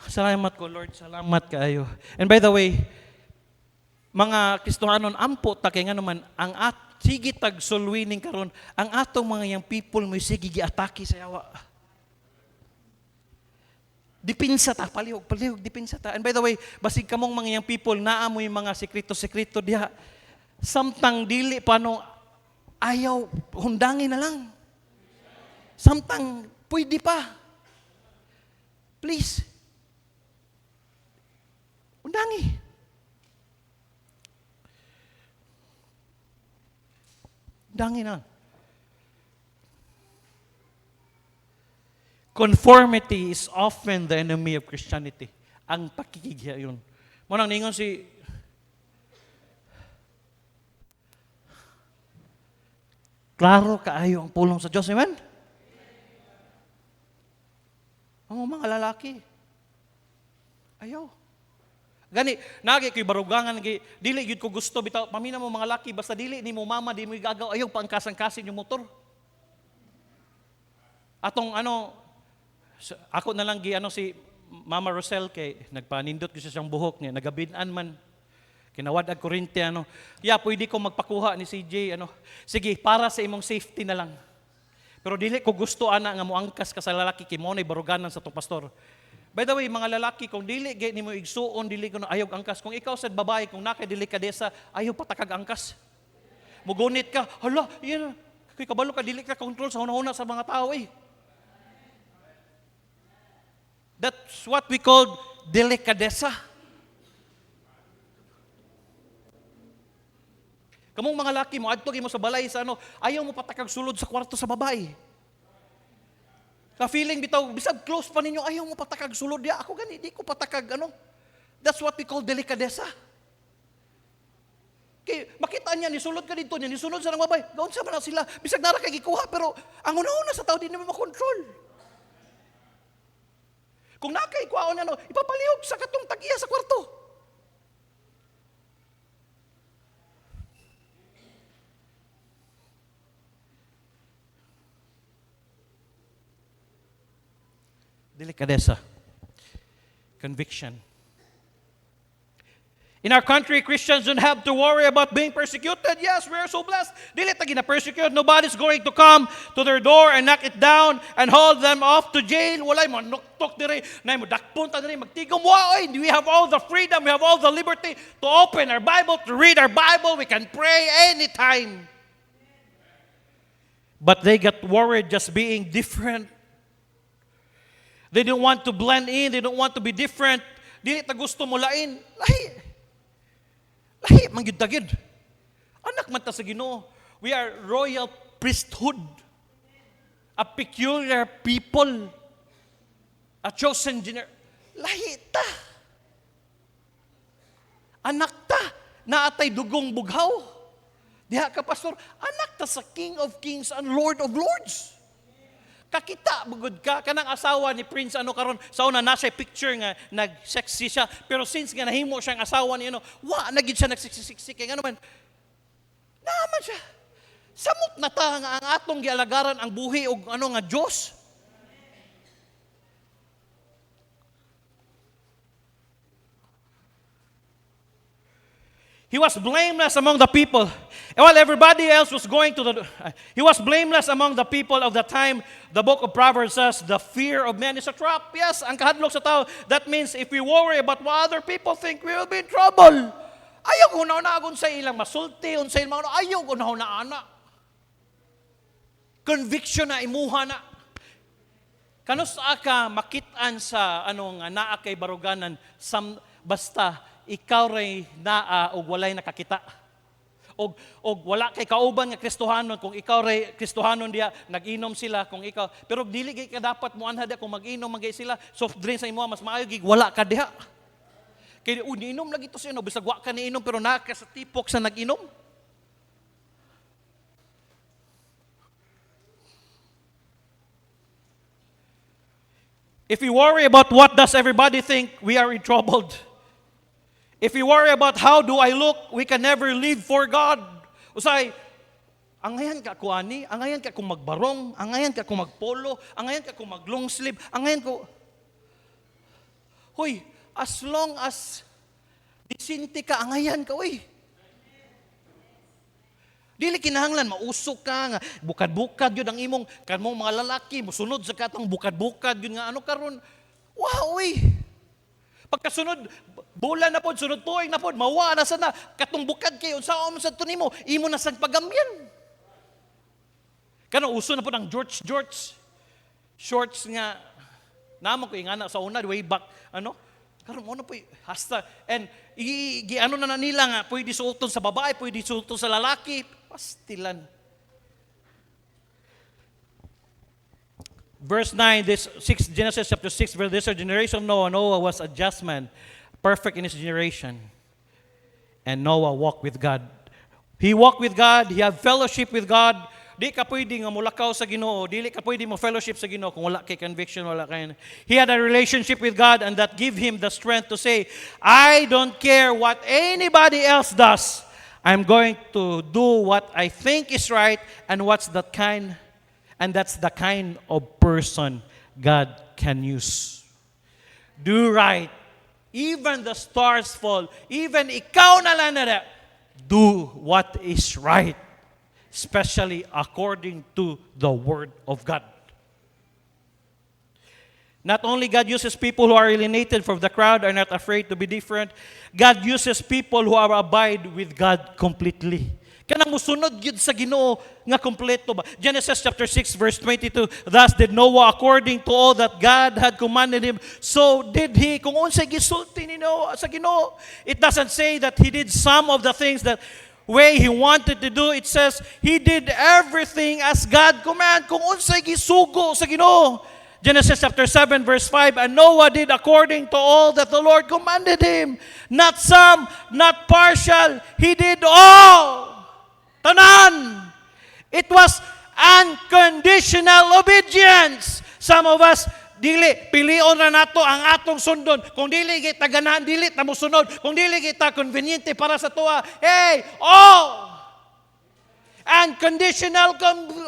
Salamat ko, Lord. Salamat kaayo. And by the way, mga Kristohanon, ampo ta kay nga naman ang sige tag sulwining karon, ang atong mga yang people mo sige giatake sa yawa. Dipinsa ta, palihog, dipinsa ta. And by the way, basig kamong mga yang people, naamoy mga sekreto-sekreto diha. Samtang dili paano, ayaw, hundangin na lang. Samtang, pwede pa. Please. Hundangi. Hundangi na. Conformity is often the enemy of Christianity. Ang pakikigya yun. Munang ningon si klaro kaayo ang pulong sa Diyos. Amen? Ang mga lalaki. Ayaw. Gani, nagi ko'y barugangan, dili yun ko gusto, bitaw, pamina mo mga laki, basta dili, ni mo mama, di mo igagaw, ayaw pa ang kasang-kasin yung motor. Atong ako na lang si Mama Rosel kay nagpanindot ko sa siyang buhok niya, nagabinan man. Kinawad ag kurente pwede ko magpakuha ni CJ Sige, para sa imong safety na lang. Pero dili ko gusto nga moangkas ka sa lalaki kay mo nay baruganan sa tong pastor. By the way, mga lalaki kung dili gay nimo igsuon, dili ko na ayog angkas. Kung ikaw sad babae kung nakay delikadesa, ayaw patakag angkas. Mugunit ka, hala, yan kay kabalo ka dili ka control sa hunahuna sa mga tao That's what we call delikadesa. Kamong mga laki mo, adto mo sa balay sa ayaw mo patakag sulod sa kwarto sa babae. Ka-feeling bitaw, bisag close pa ninyo, ayaw mo patakag sulod diya. Ako gani, di ko patakag That's what we call delikadesa. Kay makita niya, nisulod ka dito niya, nisulod sa nang babae. Gaon sa man sila, bisag nara kay gikuha, pero ang una-una sa tao, di naman makontrol. Kung nakay kwaon ipapalihog sa katong tag-iya sa kwarto. Delikadesa. Conviction. In our country, Christians don't have to worry about being persecuted. Yes, we are so blessed. Dili ta gina-persecute. Nobody's going to come to their door and knock it down and haul them off to jail. Walay mo nuktok dire, nay mo dakpon ta dire magtigom wa. We have all the freedom, we have all the liberty to open our Bible, to read our Bible. We can pray anytime. But they got worried just being different. They don't want to blend in, they don't want to be different. Dili ta gusto mo lain. Lahi, manggid-tagid. Anak man ta sa Ginoo. We are royal priesthood. A peculiar people. A chosen generation. Lahi ta. Anak ta. Naatay dugong bughaw. Diha ka, pastor. Anak ta sa King of Kings and Lord of Lords. Kakita, bugod ka, kanang asawa ni Prince karon sa una na siya picture nga nag-sexy siya, pero since nga nahimo siyang asawa ni nagid siya nagsiksik kay man. Naman siya. Samot na ta nga ang atong gialagaran ang buhi og nga Dios. He was blameless among the people. And while everybody else was going to he was blameless among the people of the time. The book of Proverbs says, the fear of man is a trap. Yes, ang kahadlok sa tao. That means if we worry about what other people think, we will be in trouble. Ayaw ko na agon sa ilang masulti, unsay mga ayaw ko na ana. Conviction na imuha na. Kanus ka makitaan sa nga naa kay baruganan basta ikaw ray naa og walay nakakita. Og wala kay kauban nga Kristohanon, kung ikaw ray Kristohanon diya nag-inom sila kung ikaw, pero dili gay ka dapat muanha diya kung mag-inom magay sila soft drinks sa imo mas maayo gig wala ka diha. Kay niinom lagi to siya no bisag wa ka niinom pero naa ka sa tipok sa nag-inom. If we worry about what does everybody think, we are in trouble. If we worry about how do I look, we can never live for God. Usay, angayan ka ko ani, angayan ka kung magbarong, angayan ka kung magpolo, angayan ka kung mag-long sleeve, angayan ko. Hoy, as long as disinti ka, angayan ka, uy. Dili kinahanglan mausok ka nga bukad-bukad yun ang imong kanmong mga lalaki mosunod sa katong bukad-bukad yun nga ano karon. Wow, uy. Pagkasunod bulan na pod sunod tuig na pod mawa na sana katong bukad kay unsaon man sa tunimo imo na sang pagamyan. Kanang uso na pod ang George shorts nga namo ko ingana sa una way back karon mo na po hasta and ano na nila nga pwede suoton sa babae pwede suoton sa lalaki pastilan. Verse 9, Genesis chapter 6, verse this generation of Noah was a just man, perfect in his generation. And Noah walked with God. He walked with God, he had fellowship with God. Di ka pwede nga mulakaw sa Ginoo, dili ka pwede mo fellowship sa Ginoo kung wala kay conviction, wala kay. He had a relationship with God and that gave him the strength to say, I don't care what anybody else does. I'm going to do what I think is right and that's the kind of person God can use. Do right. Even the stars fall. Even ikaw na lang na do what is right. Especially according to the Word of God. Not only God uses people who are alienated from the crowd, are not afraid to be different, God uses people who are abide with God completely. Kanang musunod yun sa Ginoo nga kompleto ba? Genesis chapter 6 verse 22, thus did Noah according to all that God had commanded him, so did he. Kung unsay gisulti ni Noah sa Ginoo, it doesn't say that he did some of the things that way he wanted to do. It says he did everything as God commanded. Kung unsay gisugo sa Ginoo. Genesis chapter 7 verse 5, and Noah did according to all that the Lord commanded him. Not some, not partial. He did all. Tanan. It was unconditional obedience. Some of us, dili, pilion na nato ang atong sundon. Kung dili kita ganahan, dili ta musunod. Kung dili kita conveniente para sa tuwa, hey, all. Unconditional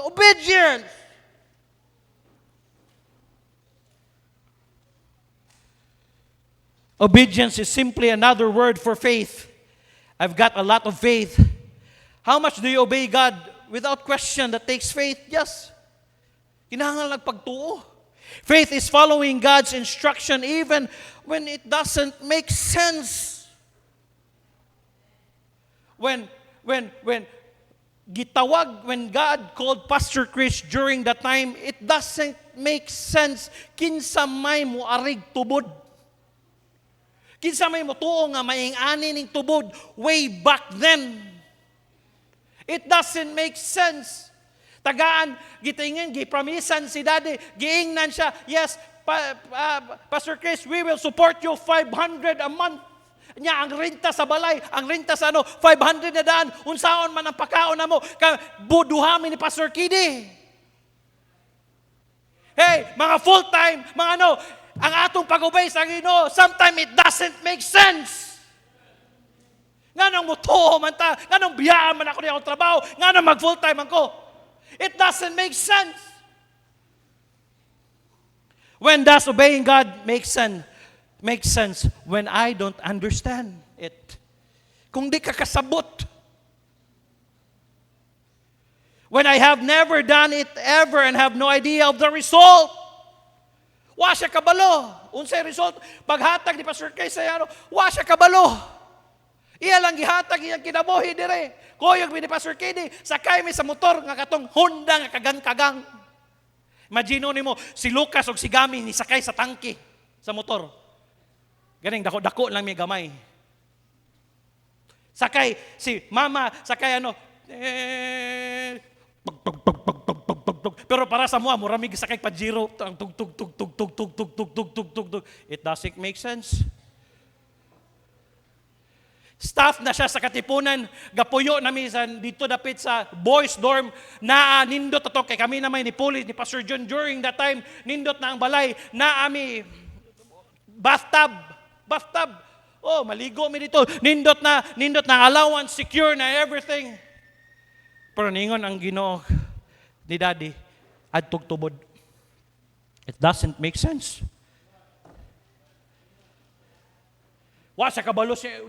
obedience. Obedience is simply another word for faith. I've got a lot of faith. How much do you obey God? Without question, that takes faith. Yes. Kinahanglan nagpagtuo. Faith is following God's instruction even when it doesn't make sense. When God called Pastor Chris during that time, it doesn't make sense. Kinsa may mo arig tubod. Kinsa may mutuo nga maing-ani ning tubod way back then. It doesn't make sense. Tagaan, gitingin, gipromisan si Daddy, giingnan siya, yes, Pastor Chris, we will support you 500 a month. Nya ang renta sa balay, ang renta sa 500 na daan, unsaon man ang pakaon na mo, buduhami ni Pastor Kidi. Hey, mga full-time, mga ang atong pag-obey sa Ginoo, sometimes it doesn't make sense. Nganong mutuo man ta, nganong biyaan man ako niya akong trabaho, nganong mag-full-time ako. It doesn't make sense. When does obeying God make sense when I don't understand it? Kung di ka kasabot. When I have never done it ever and have no idea of the result. Wa siya kabalo. Unsay result? Paghatag ni Pastor Kay sa ano, wa siya kabalo. Iya lang gihatag iyang kinabuhi dire. Kuyog ni Pastor Kay di, sakay mi sa motor nga katong Honda nga kagang-kagang. Imagino nimo si Lucas o si Gami ni sakay sa tangke sa motor. Ganing dako-dako lang may gamay. Sakay si mama, sakay ano, pero para sa mua, muramig sakay Pajero, tug tug tug tug tug tug tug tug tug tug tug tug. It doesn't make sense. Staff na siya sa Katipunan, gapuyo na minsan dito dapit sa boys dorm na nindot ato kay kami naman ni Police ni Pastor John during that time nindot na ang balay na ami bathtub. Oh, maligo mi dito. Nindot na allowance, secure na everything. Pero ningon ang Ginoo ni Daddy, adtog tubod. It doesn't make sense. Wa siya kabalo siya,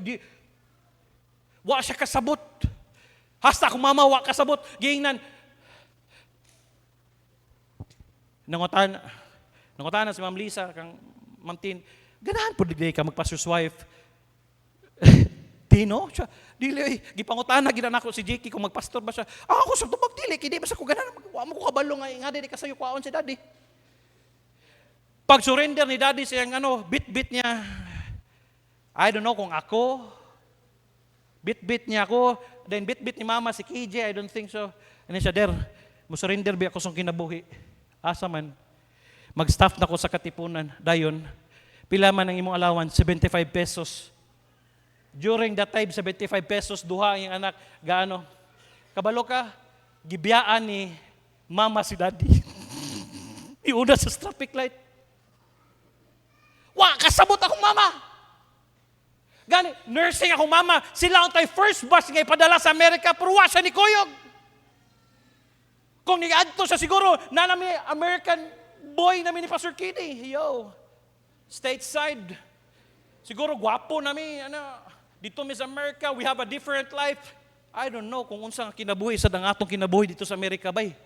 wa siya kasabot. Hasta kung mama wa kasabot, giingnan. Nangutan si Ma'am Lisa, kang Ma'am Tin, ganahan po digay ka magpasor's wife. Tino? Siya, dili, gipangutan na ginanako si Jiki kung magpastor ba siya. Ako sa tubag dili, kidi ba sa ko ganahan, wa mo ko kabalo nga di kasayo kwaon si Daddy. Pag surrender ni Daddy siyang bit-bit niya, I don't know kung ako, bit-bit niya ako, then bit-bit ni Mama si KJ, I don't think so. Ano siya, der, mo surrender ba ako sa kinabuhi? Asa man, mag-staff na ko sa Katipunan, dayon, pila man ang imong allowance, 75 pesos. During that time, 75 pesos, duha ang anak, gaano? Kabalo ka, gibiyaan ni Mama si Daddy. Iuna sa traffic light. Wa, kasabot akong mama. Gani, nursing akong mama. Sila ang tayo first bus nga ipadala sa Amerika, pero wa siya ni Kuyog. Kung ni-adto siya siguro, na namin American boy namin ni Pastor Kitty. Yo, stateside. Siguro gwapo namin, dito Miss America, we have a different life. I don't know kung unsang kinabuhi sa dangatong kinabuhi dito sa Amerika bay.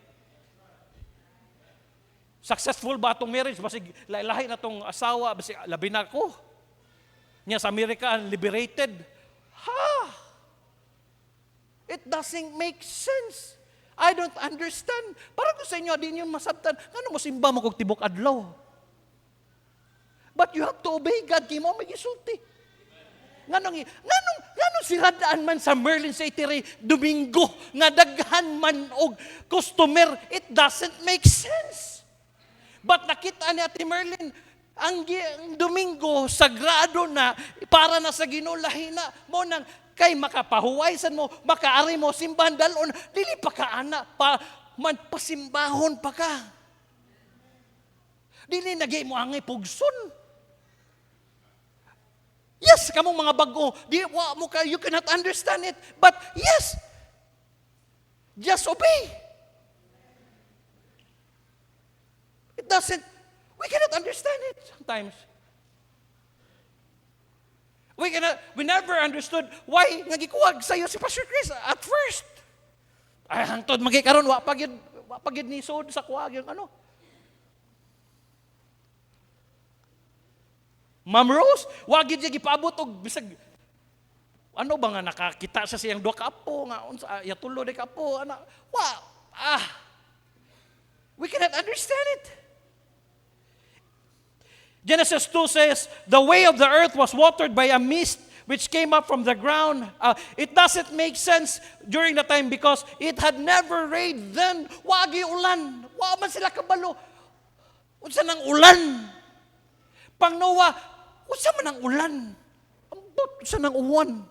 Successful ba atong marriage? Basi lahi na tong asawa, basi labi na ko. Nya sa Amerika, liberated. It doesn't make sense. I don't understand. Para ko sa inyo, di niyo masabtan, ano mo simba mo kog tibok adlaw? But you have to obey God, kay mo may gisulti. Nganong siradaan man sa Merlin sa Itiri, Domingo, nga daghan man og customer, it doesn't make sense. But nakita ni Ate Merlin, ang Domingo, sagrado na, para na sa ginulahi na, mo nang kay makapahuwaysan mo, makaari mo, simbahan dalon, dili pa ka ana, pasimbahon pa ka. Dili nagay mo angay pugson. Yes, kamong mga bago, you cannot understand it, but yes, just obey. We cannot understand it sometimes. We never understood why nagikuwag sa'yo si Pastor Chris at first. Ay, hangtod magikaroon, wa pagid ni sod sa kuwag yung Ma'am Rose, wagid niya gipaabot og bisag ba nga nakakita sa siyang duha ka apo nga unsa yatulo de ka apo we cannot understand it. Genesis 2 says, the way of the earth was watered by a mist which came up from the ground. It doesn't make sense during the time because it had never rained then. Wagi ulan. Wa man sila kabalo. Unsa nang ulan? Pang Noah, unsa man ang ulan? Ambot unsa nang uwan?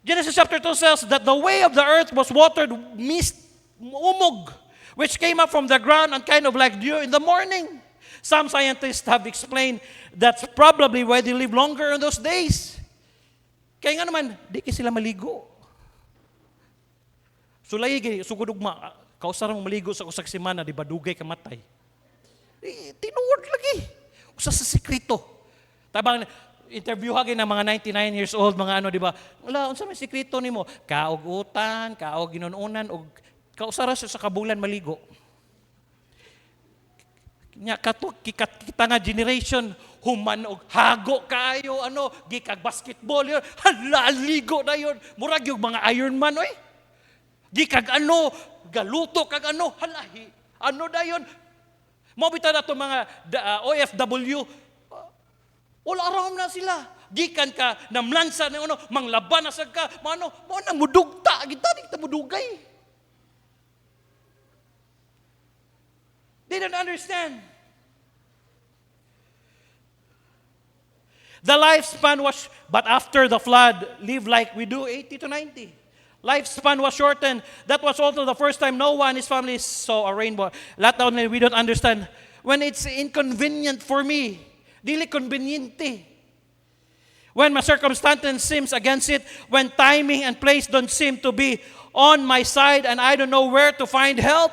Genesis chapter 2 says that the way of the earth was watered, mist, umog, which came up from the ground and kind of like dew in the morning. Some scientists have explained that's probably why they live longer in those days. Kaya nga naman, di sila maligo. Sulay, sugod ugma, kausarang maligo sa usak semana, di ba dugay kamatay. Tinuod lagi. Usa sa sekreto. Tabang interview hagin ng mga 99 years old, mga ano, di ba? Wala, unsa may sekreto nimo? Kaog utan, kaog ginununan, og kausara sa kabulan maligo. Nya kita nga generation human og hago kayo ano gikag basketball yun hala ligo na yun murag yung mga Ironman oy gikag ano galuto kag ano hala ano na yun mo bitaw na to mga OFW all around na sila gikan ka namlansa na ano manglaban na sad ka mano mo nang mudugta kita mudugay. They don't understand. The lifespan was, but after the flood, live like we do, 80 to 90. Lifespan was shortened. That was also the first time Noah and his family saw a rainbow. Lahat na we don't understand. When it's inconvenient for me, dili conveniente. When my circumstance seems against it, when timing and place don't seem to be on my side and I don't know where to find help.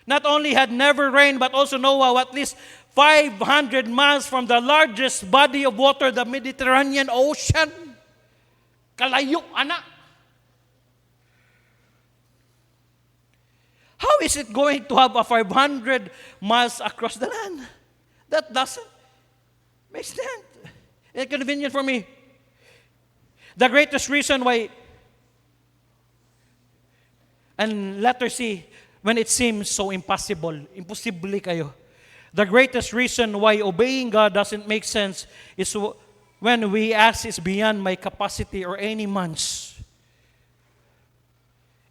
Not only had never rained, but also Noah, at least 500 miles from the largest body of water, the Mediterranean Ocean. Kalayo, anak. How is it going to have a 500 miles across the land? That doesn't make sense. It's convenient for me. The greatest reason why, and letter C, when it seems so impossible kayo. The greatest reason why obeying God doesn't make sense is when we ask is beyond my capacity or any man's.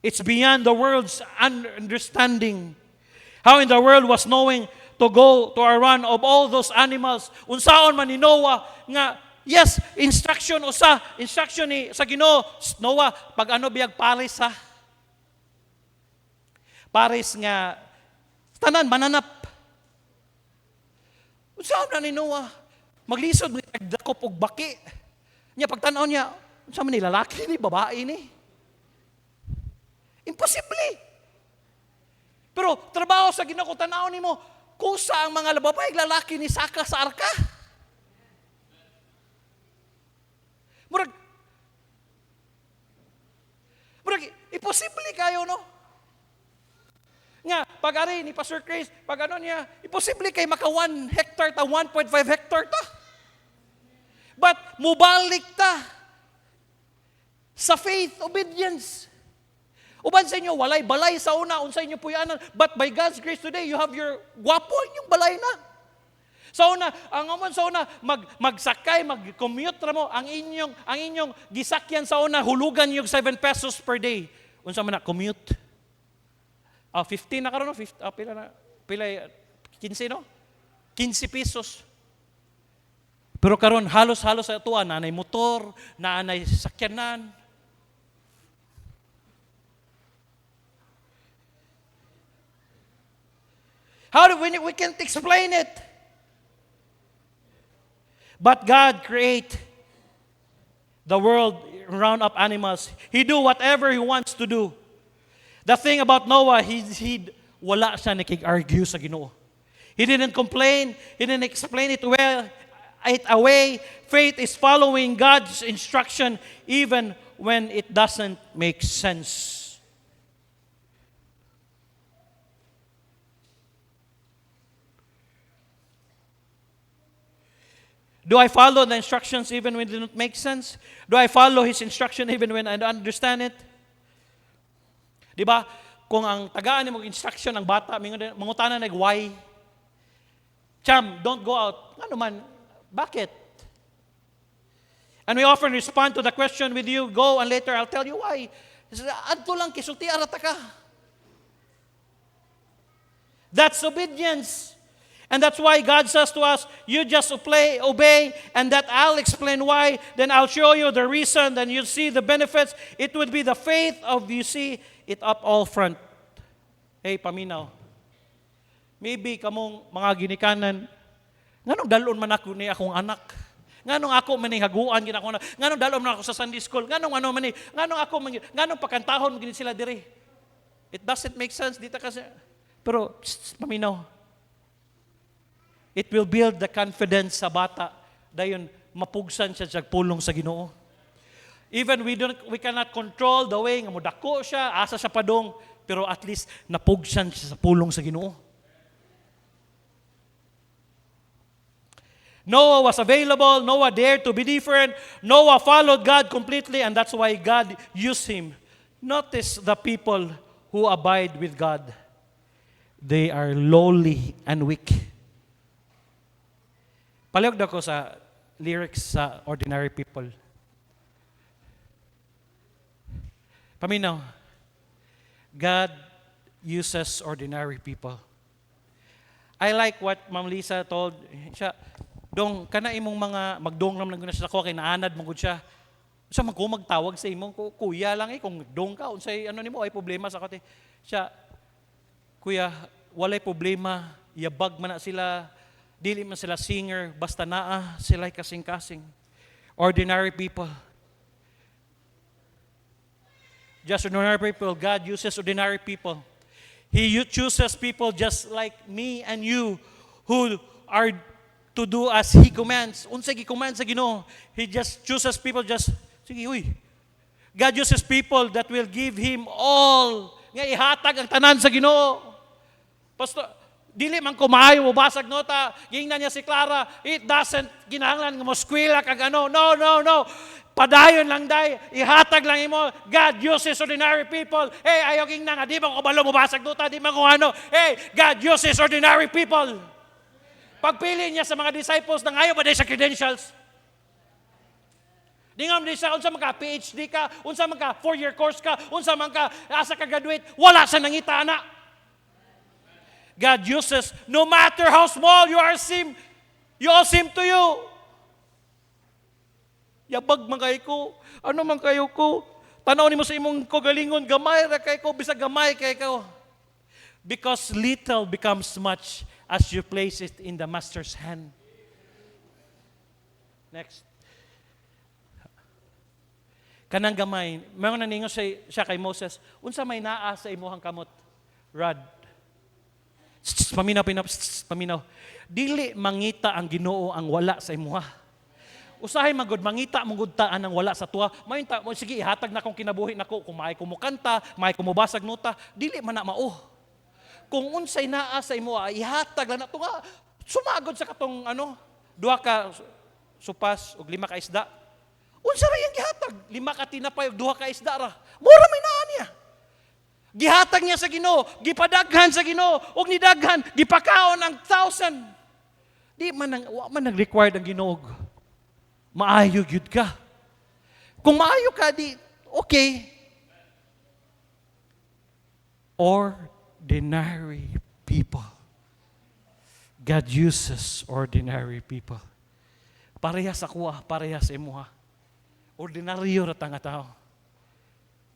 It's beyond the world's understanding. How in the world was knowing to go to a run of all those animals? Unsaon man ni Noah nga, yes, instruction ni sa Ginoo, Noah, pag ano biyag Paris ha? Paris nga, tanan, mananap. Saan na ni Noah? Maglisod, magdakop og baki. Niya, pagtanaw niya, saan man ni lalaki ni, babae ni? Imposible. Pero, trabaho sa Ginoo, tanaw ni mo, kusa ang mga babae, lalaki ni saka sa arka. Murag, imposible kayo, no? Nga, pag-ari ni Pastor Chris, pag ano niya, imposible kay maka 1 hectare ta, 1.5 hectare ta. But, mubalik ta sa faith, obedience. Uban sa inyo, walay balay sa una, unsa inyo puyanan. But by God's grace today, you have your gwapo, yung balay na. Sa una, ang amon sa una, magsakay, mag-commute ra mo, ang inyong gisakyan sa una, hulugan yung 7 pesos per day. Unsa man na, commute. 15 na karon no? Pila 15 no? 15 pesos. Pero karon halos-halos sa tuwa, nanay motor, nanay sakyanan. How do we can't explain it? But God create the world round up animals. He do whatever He wants to do. The thing about Noah, he wala siya nakig-argue sa Ginoo. He didn't complain. He didn't explain it well. Away. Faith is following God's instruction even when it doesn't make sense. Do I follow the instructions even when it doesn't make sense? Do I follow His instruction even when I don't understand it? Di ba? Kung ang tagaan ni mong instruction ng bata, mangutanan nag why? Cham, don't go out. Ano man? Bakit? And we often respond to the question with you, go and later I'll tell you why. Adto lang kisulti arata ka. That's obedience. And that's why God says to us, you just obey, and that I'll explain why, then I'll show you the reason, then you'll see the benefits. It would be the faith of, you see, it up all front. Hey, paminaw. Maybe kamong mga ginikanan, nganong dalon man ako ni akong anak? Nganong ako man haguan gid ako na? Nganong dalon man ako sa Sunday school? Nganong pakantahon gid sila dire? It doesn't make sense dito kasi. Pero paminaw. It will build the confidence sa bata. Dayon, mapugsan siya sa pulong sa Ginoo. Even we cannot control the way nga modako siya, asa siya padong, pero at least napugsan siya sa pulong sa Ginoo. Noah was available. Noah dared to be different. Noah followed God completely, and that's why God used him. Notice the people who abide with God. They are lowly and weak. Palihog ko sa lyrics sa Ordinary People. Paminaw, God uses ordinary people. I like what Ma'am Lisa told siya, dong kana imong mga magdongram lang guna siya ko kay naanad mangud siya. Siya magtawag sa imong kuya lang kung dong ka unsay ano nimo ay problema sa kate. Siya kuya, walay problema, yabag man na sila, dili man sila singer, basta naa sila kasing-kasing. Ordinary people. Just ordinary people. God uses ordinary people. He chooses people just like me and you who are to do as He commands. Unsay gi-command sa Ginoo. He just chooses people just, sige, uy. God uses people that will give Him all. Nga ihatag ang tanan sa Ginoo. Pastor, dili man kumayo mo basag nota. Gingnan niya si Clara, it doesn't ginahanglan nga mo skwela kag ano. No. Padayon lang day, ihatag lang imo. God uses ordinary people. Hey, ayaw gingnan nga, di man ko kabalo mo basag nota, di man ko ano. Hey, God uses ordinary people. Pagpili niya sa mga disciples nang ayaw ba day sa credentials? Di nga di sa unsa man ka PhD ka, unsa man ka 4-year course ka, unsa man ka asa ka graduate, wala sa nangita ana. God uses, no matter how small you all seem to you. Yabag man kayo ko, ano man kayo ko, tanaw ni mo sa imong kagalingon, gamay ra kay ko, bisag gamay kay ko. Because little becomes much as you place it in the master's hand. Next. Kanang gamay, mayroon naningon siya kay Moses, unsa may naa sa imuhang kamot? Rod. Paminaw. Dili mangita ang Ginoo ang wala sa imuha. Usahay magud mangita mong taan ang wala sa tuwa. Mayunta mo sige ihatag na kong kinabuhi nako kung may kumukanta, may kumubasag nota, dili man na mao. Kung unsay naa sa imo ihatag lang na tunga. Sumagod sa katong duha ka supas ug 5 ka isda. Unsa ra yang gihatag? 5 ka tinapay ug 2 ka isda ra. Mura may naa niya. Gihatag niya sa Ginoo, gipadaghan sa Ginoo, ug nidaghan, gipakaon ang 1,000. Di man nag-required ang Ginoo. Maayo gyud ka. Kung maayo ka, di okay. Ordinary people. God uses ordinary people. Parehas ako, parehas imuha. Ordinaryo ra nga tao.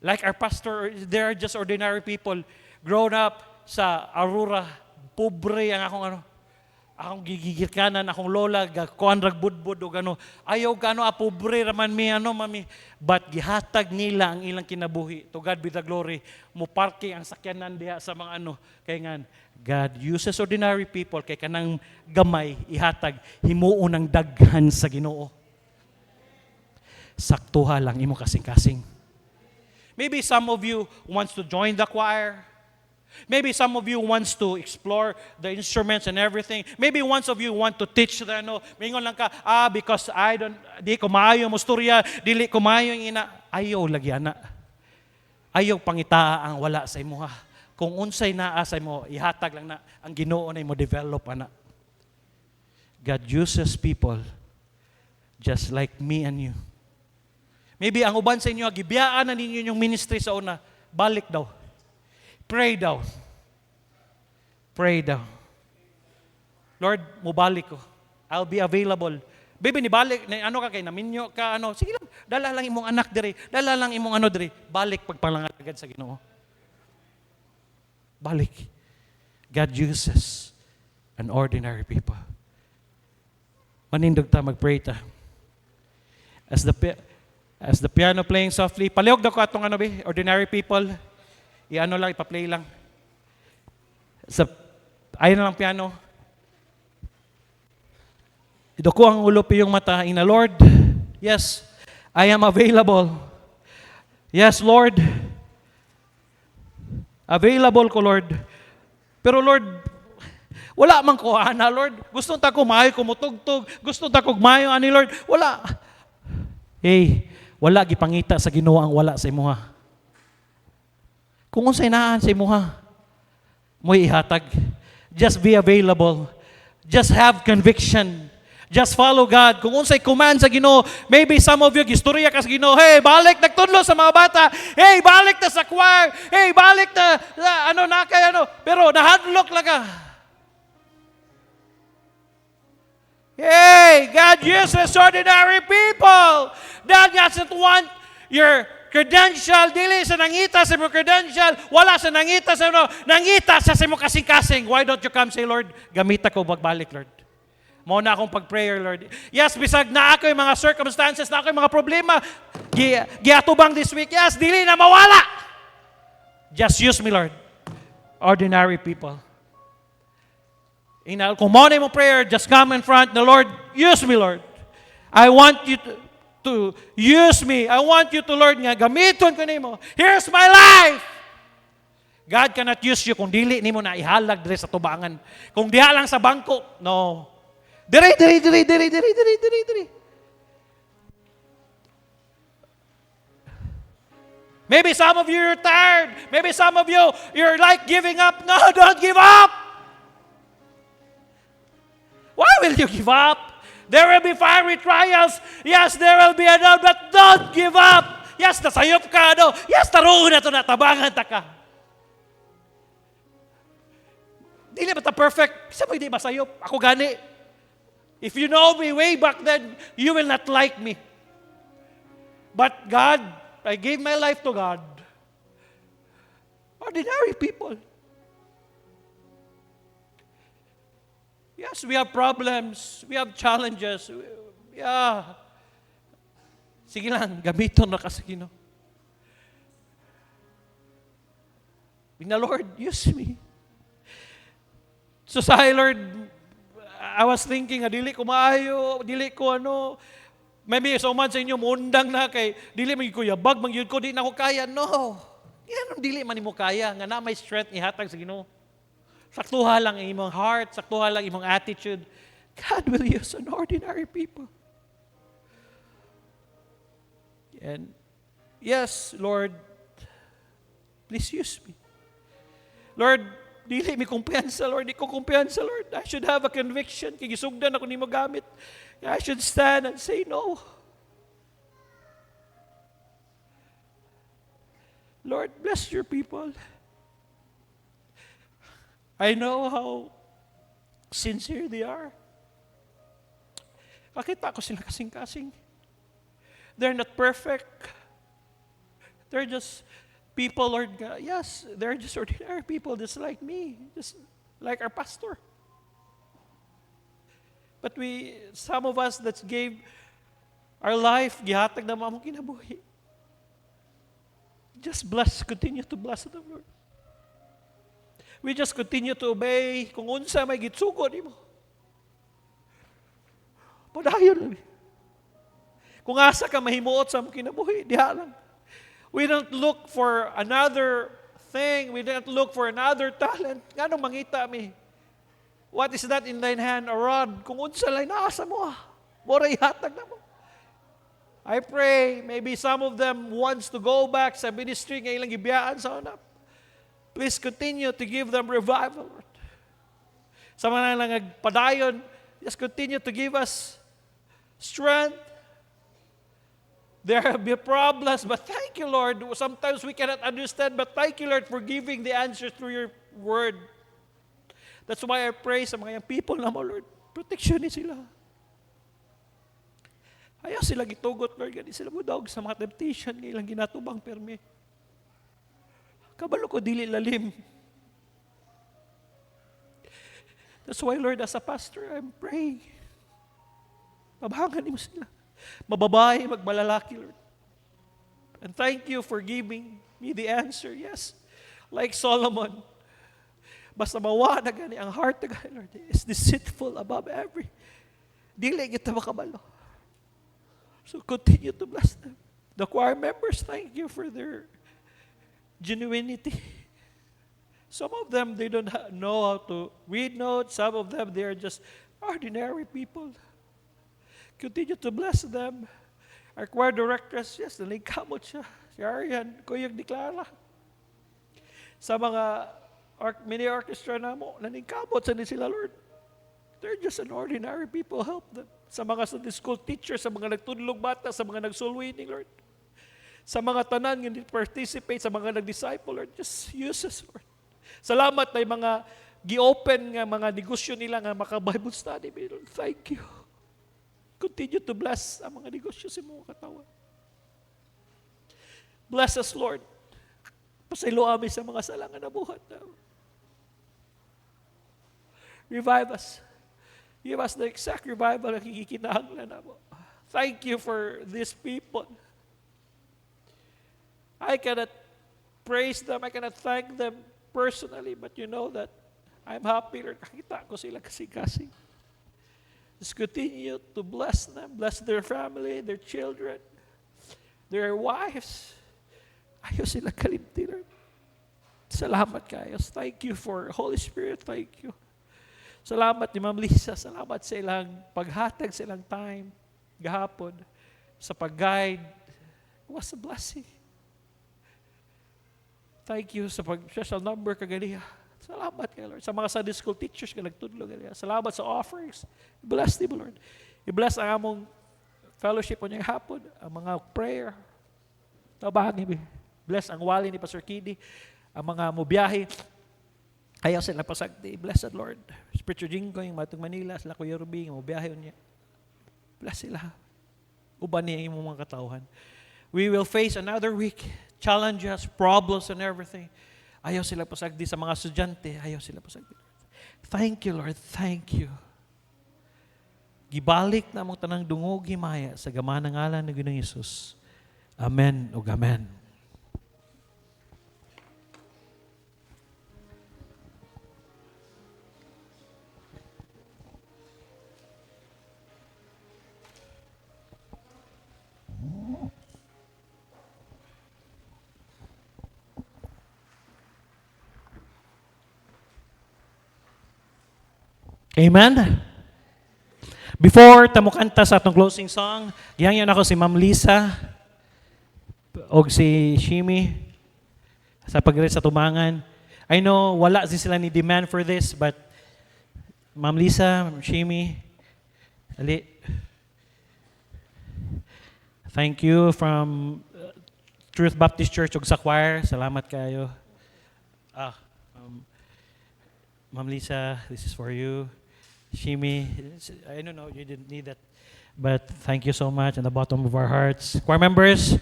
Like our pastor, they are just ordinary people. Grown up sa Aurora, pobre ang akong gigigirkanan, akong lola, kuandrag budbud o gano. Ayaw gano, pobre raman mami. But gihatag nila ang ilang kinabuhi. To God be the glory. Muparke ang sakyanan diha sa mga Kaya nga, God uses ordinary people kay kanang gamay, ihatag, himuon ang daghan sa Ginoo. Saktuha lang imo kasing-kasing. Maybe some of you wants to join the choir. Maybe some of you wants to explore the instruments and everything. Maybe one of you want to teach the mingon lang ka, because di ko maayo mo storya, dili ko maayo ina. Ayaw lagi ana. Ayaw pangitaa ang wala sa imuha. Kung unsay naa sa imo, ihatag lang na ang Ginoo na imo develop ana. God uses people just like me and you. Maybe ang uban sa inyo, gibiyaan na ninyo yung ministry sa una, balik daw. Pray daw. Lord, mubalik ko. I'll be available. Baby, nibalik, ka kay naminyo ka, sige lang, dala lang imong anak diri, dala lang imong diri, balik pagpalangagad sa Ginoo. Balik. God uses an ordinary people. Manindog ta, mag-pray ta. As the piano playing softly, palihog daw ko atong ordinary people. Ipa-play lang. Ayun na lang piano. Iduko ang ulo iyong mata. Ina, Lord, yes, I am available. Yes, Lord. Available ko, Lord. Pero Lord, wala man ko, ana, Lord. Gusto ta ko maayo kumutugtog. Gusto ta ko maayo, ani, Lord. Wala. Hey, wala gipangita sa Ginoo ang wala sa imuha. Kung unsay naan sa imuha, mo ihatag. Just be available. Just have conviction. Just follow God. Kung unsay command sa Ginoo, maybe some of you gistorya ka sa Ginoo, hey, balik nagtudlo sa mga bata. Hey, balik ta sa choir. Hey, balik ta na kay ano. Pero nahadlok lang ka. Hey, God uses ordinary people. God doesn't want your credential, dili sa nangita sa mo credential, wala sa nangita sa ano, nangita sa mo kasing-kasing. Why don't you come say, Lord, gamita ko magbalik, Lord. Mao na akong pag-prayer, Lord. Yes, bisag na ako yung mga circumstances, na ako yung mga problema, giatubang this week. Yes, dili na mawala. Just use me, Lord. Ordinary people. Kung mo na yung prayer, just come in front. The Lord, use me, Lord. I want you to use me. I want you to, Lord, nga gamiton ko nimo. Here's my life. God cannot use you kung dili nimo na ihalag dire sa tubangan. Kung diha lang sa bangko, no. Dire. Maybe some of you are tired. Maybe some of you, you're like giving up. No, don't give up. Why will you give up? There will be fiery trials. Yes, there will be a doubt, but don't give up. Yes, nasayop ka, no? Yes, taruon na ito, natabangan ta ka. Dili ba ta perfect? Isa mo hindi masayop? Ako gani. If you know me way back then, you will not like me. But God, I gave my life to God. Ordinary people. Yes, we have problems. We have challenges. Yeah. Sige lang, gamiton na kasi Ginoo. The Lord, use me. So sa Lord, I was thinking, dili ko maayo, dili ko ano, maybe so man sa inyo, mundang na kay, dili man ko yabag, mangyud ko, di na ko kaya. No. Yan, dili man mo kaya, nga na may strength ihatag sa Ginoo. Saktuha lang ang imong heart, saktuha lang imong attitude. God will use an ordinary people. And yes, Lord, please use me. Lord, dili mi kumpiyansa, Lord. Di ko kumpiyansa, Lord. I should have a conviction. Kaya gisugdan ako nimo gamit. I should stand and say no. Lord, bless your people. I know how sincere they are. Kakita ko sila kasing-kasing. They're not perfect. They're just people, Lord God. Yes, they're just ordinary people, just like me, just like our pastor. But some of us that gave our life, gihatag na mamong kinabuhi. Just continue to bless them, Lord. We just continue to obey. Kung unsa may gitsuko nimo. Padayon lang. Kung asa ka mahimuot sa mong kinabuhi, diha lang. We don't look for another thing. We don't look for another talent. Ganong mangita mi? What is that in thine hand? A rod. Kung unsa lang naasa mo, mura ihatag na mo. I pray, maybe some of them wants to go back sa ministry ng ilang gibiyaan sa unap. Please continue to give them revival, Lord. Sa mga nagpadayon, just continue to give us strength. There will be problems, but thank you, Lord. Sometimes we cannot understand, but thank you, Lord, for giving the answers through your word. That's why I pray sa mga people na mo, Lord. Protectionin sila. Ayaw sila gitugot, Lord. Gani sila mudawag sa mga temptation ng ilang ginatubang permi. Kabalo ko dili lalim. That's why, Lord, as a pastor, I'm praying. Mabahangan mo sila. Mababae, magmalalaki, Lord. And thank you for giving me the answer. Yes, like Solomon. Basta mawa na gani ang heart na gani, Lord, is deceitful above Dili kita makabalo. So continue to bless them. The choir members, thank you for their genuinity. Some of them, they don't know how to read notes. Some of them, they are just ordinary people. Continue to bless them. Our choir directors, yes, nalingkamot siya. Si Arian, Kuyang Diklara. Sa mga mini orchestra na mo, nalingkamot sa sila, Lord. They're just an ordinary people. Help them. Sa mga Sunday school teachers, sa mga nagtudlog bata, sa mga nagsulwining, Lord. Sa mga tanan nga participate, sa mga nag-disciple, Lord, just use us, Lord. Salamat na yung mga gi-open nga mga negosyo nila nga maka-Bible study. Lord, thank you. Continue to bless ang mga negosyo sa mga katawan. Bless us, Lord. Pasaylo amin sa mga salangan na buhat na. Revive us. Give us the exact revival na kikinahanglan na mo. Thank you for these people. I cannot praise them. I cannot thank them personally, but you know that I'm happy, Lord. Nakita ko sila kasing-kasing. Just continue to bless them. Bless their family, their children, their wives. Ayaw sila kalimti, Lord. Salamat kayo. Thank you for Holy Spirit. Thank you. Salamat ni Ma'am Lisa. Salamat sa ilang paghatag sa ilang time, gahapon, sa pag-guide. It was a blessing. Thank you sa special number kaganiya. Salamat kayo, Lord. Sa mga Sunday school teachers ka nagtudlo ganiya. Salamat sa offerings. Bless them, Lord. I-bless ang among fellowship o niyang hapon, ang mga prayer. Tabangin, bless ang wali ni Pastor Kidi, ang mga mubiyahe. Ayaw sila pasagdi. Blessed Lord. Spiritual Jingo, yung Matong Manila, sila Kuya Ruby, yung mubiyahe niya. Bless sila. Uban niya yung mga katauhan. We will face another week. Challenges, problems, and everything. Ayaw sila pasagdi sa mga estudyante. Ayaw sila pasagdi. Thank you, Lord. Thank you. Gibalik na mong tanang dungog himaya sa gaman ng ngalan ng Ginoong Hesus. Amen ug amen. Amen? Before tamukanta sa atong closing song, gihangyan ako si Ma'am Lisa o si Shimi sa pagre sa tumangan. I know wala sila ni demand for this, but Ma'am Lisa, Shimi, ali. Thank you from Truth Baptist Church ug sa choir. Salamat kayo. Ma'am Lisa, this is for you. Shimi, I don't know, you didn't need that. But thank you so much in the bottom of our hearts. Choir members,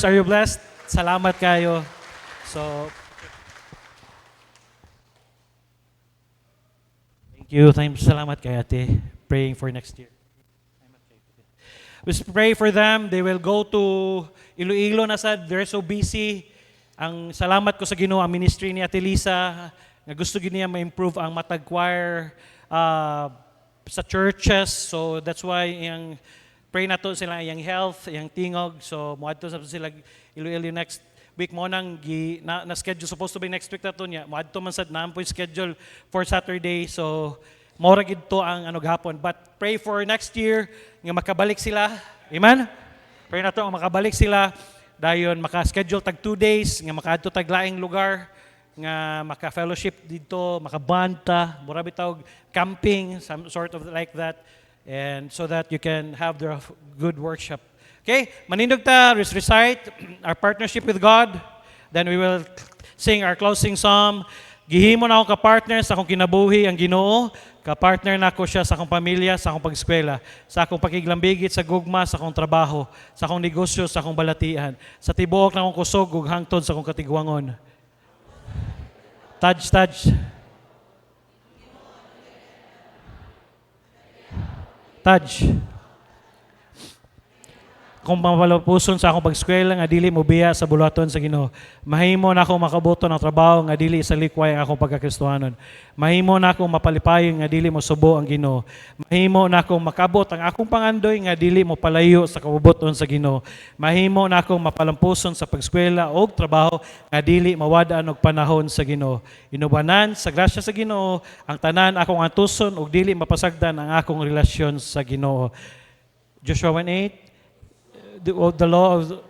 are you blessed? Salamat kayo. So, thank you. Salamat kayo, ate. Praying for next year. We pray for them. They will go to Iloilo na sad. They're so busy. Ang salamat ko sa Ginoo ang ministry ni Ate Lisa nga gusto gid niya ma-improve ang matag choir sa churches. So that's why yung pray na to sila yung health, yung tingog. So moadto sa sila Iloilo next week mo nang na schedule supposed to be next week na to niya. Moadto man sad na po schedule for Saturday. So mora gid to ang ano gahapon. But pray for next year nga makabalik sila. Amen? Pray na to nga makabalik sila. Dayon maka-schedule tag 2 days nga makaadto tag laing lugar nga maka-fellowship dito, makabanta, mura bitaw camping, some sort of like that, and so that you can have the good worship. Okay, manindog ta, recite our partnership with God, then we will sing our closing psalm. Gihimo na ako ka-partner sa akong kinabuhi ang Ginoo, ka-partner na ako siya sa akong pamilya, sa akong pag-eskwela, sa akong pakiglambigit, sa gugma, sa akong trabaho, sa akong negosyo, sa akong balatian, sa tibuok na akong kusog, ug hangtod sa akong katigwangon. Touch. Touch. kung mapalapuson sa akong pag-eskwela nga dili mo biya sa bulaton sa Ginoo. Mahimo na akong makabuto ng trabaho nga dili sa likway ang akong pagkakristohanon. Mahimo na akong mapalipayon nga dili mo subo ang Ginoo. Mahimo na akong makabot ang akong pangandoy nga dili mo palayo sa kabubuton sa Ginoo. Mahimo na akong mapalampuson sa pag-eskwela o trabaho nga dili mawad-an og panahon sa Ginoo. Inubanan sa grasya sa Ginoo ang tanan akong antuson ug dili mapasagdan ang akong relasyon sa Ginoo. Joshua 1:8, the law of,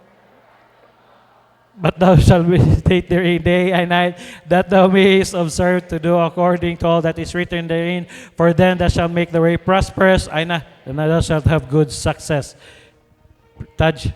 but thou shalt meditate therein day and night, that thou mayest observe to do according to all that is written therein. For then thou shalt make the way prosperous, and thou shalt have good success. Taj.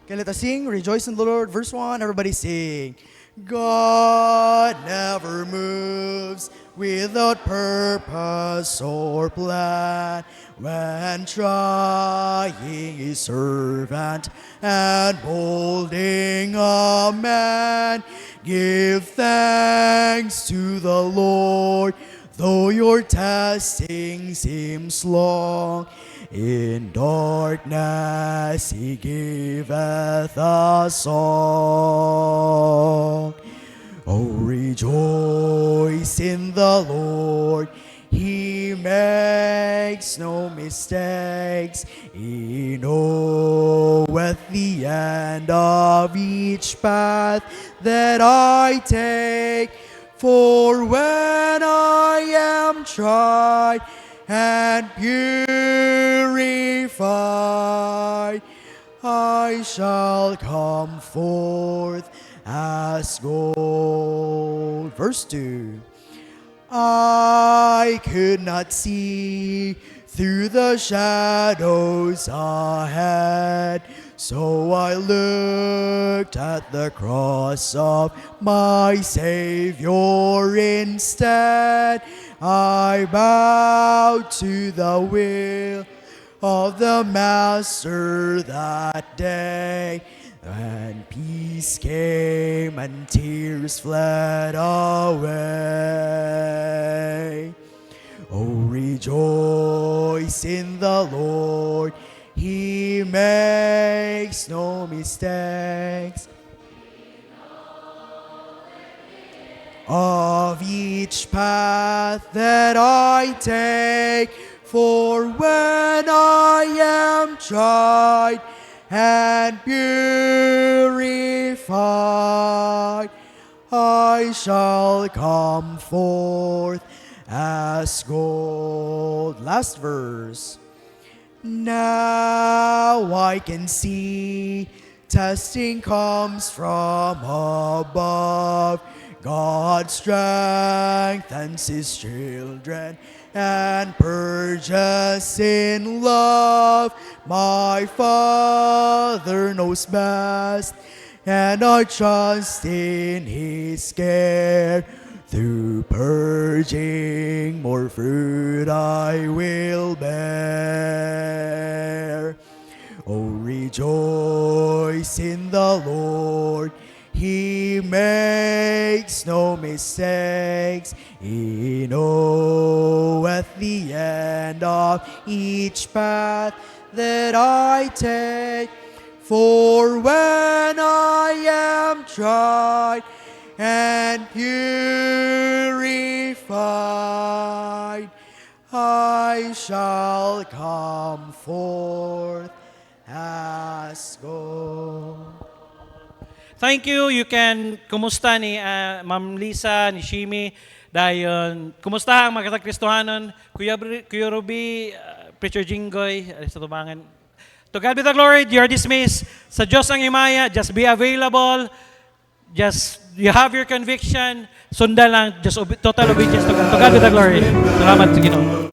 Okay, let us sing. Rejoice in the Lord. Verse 1, everybody sing. God never moves without purpose or plan. When trying his servant and molding a man, give thanks to the Lord, though your testing seems long. In darkness he giveth a song. Oh, rejoice in the Lord. He makes no mistakes. He knoweth the end of each path that I take. For when I am tried and purified, I shall come forth as gold. Verse 2. I could not see through the shadows ahead, so I looked at the cross of my Savior instead. I bowed to the will of the Master that day. And peace came and tears fled away. Oh, rejoice in the Lord. He makes no mistakes. Of each path that I take, for when I am tried and purified, I shall come forth as gold. Last verse. Now I can see testing comes from above. God strengthens his children and purges in love. My Father knows best, and I trust in his care. Through purging, more fruit I will bear. Oh, rejoice in the Lord. He makes no mistakes. He knoweth the end of each path that I take. For when I am tried and purified, I shall come forth as gold. Thank you. You can, kumusta ni Ma'am Lisa, ni Shimi, dayon, kumusta ang mga Kristohanon, Kuya Ruby, Preacher Jinggoy, sa tubangan. To God be the glory, you're dismissed. Sa Diyos ang himaya, just be available, just, you have your conviction, sundan lang, just total obedience to God. To God be the glory. Salamat sa Ginoo.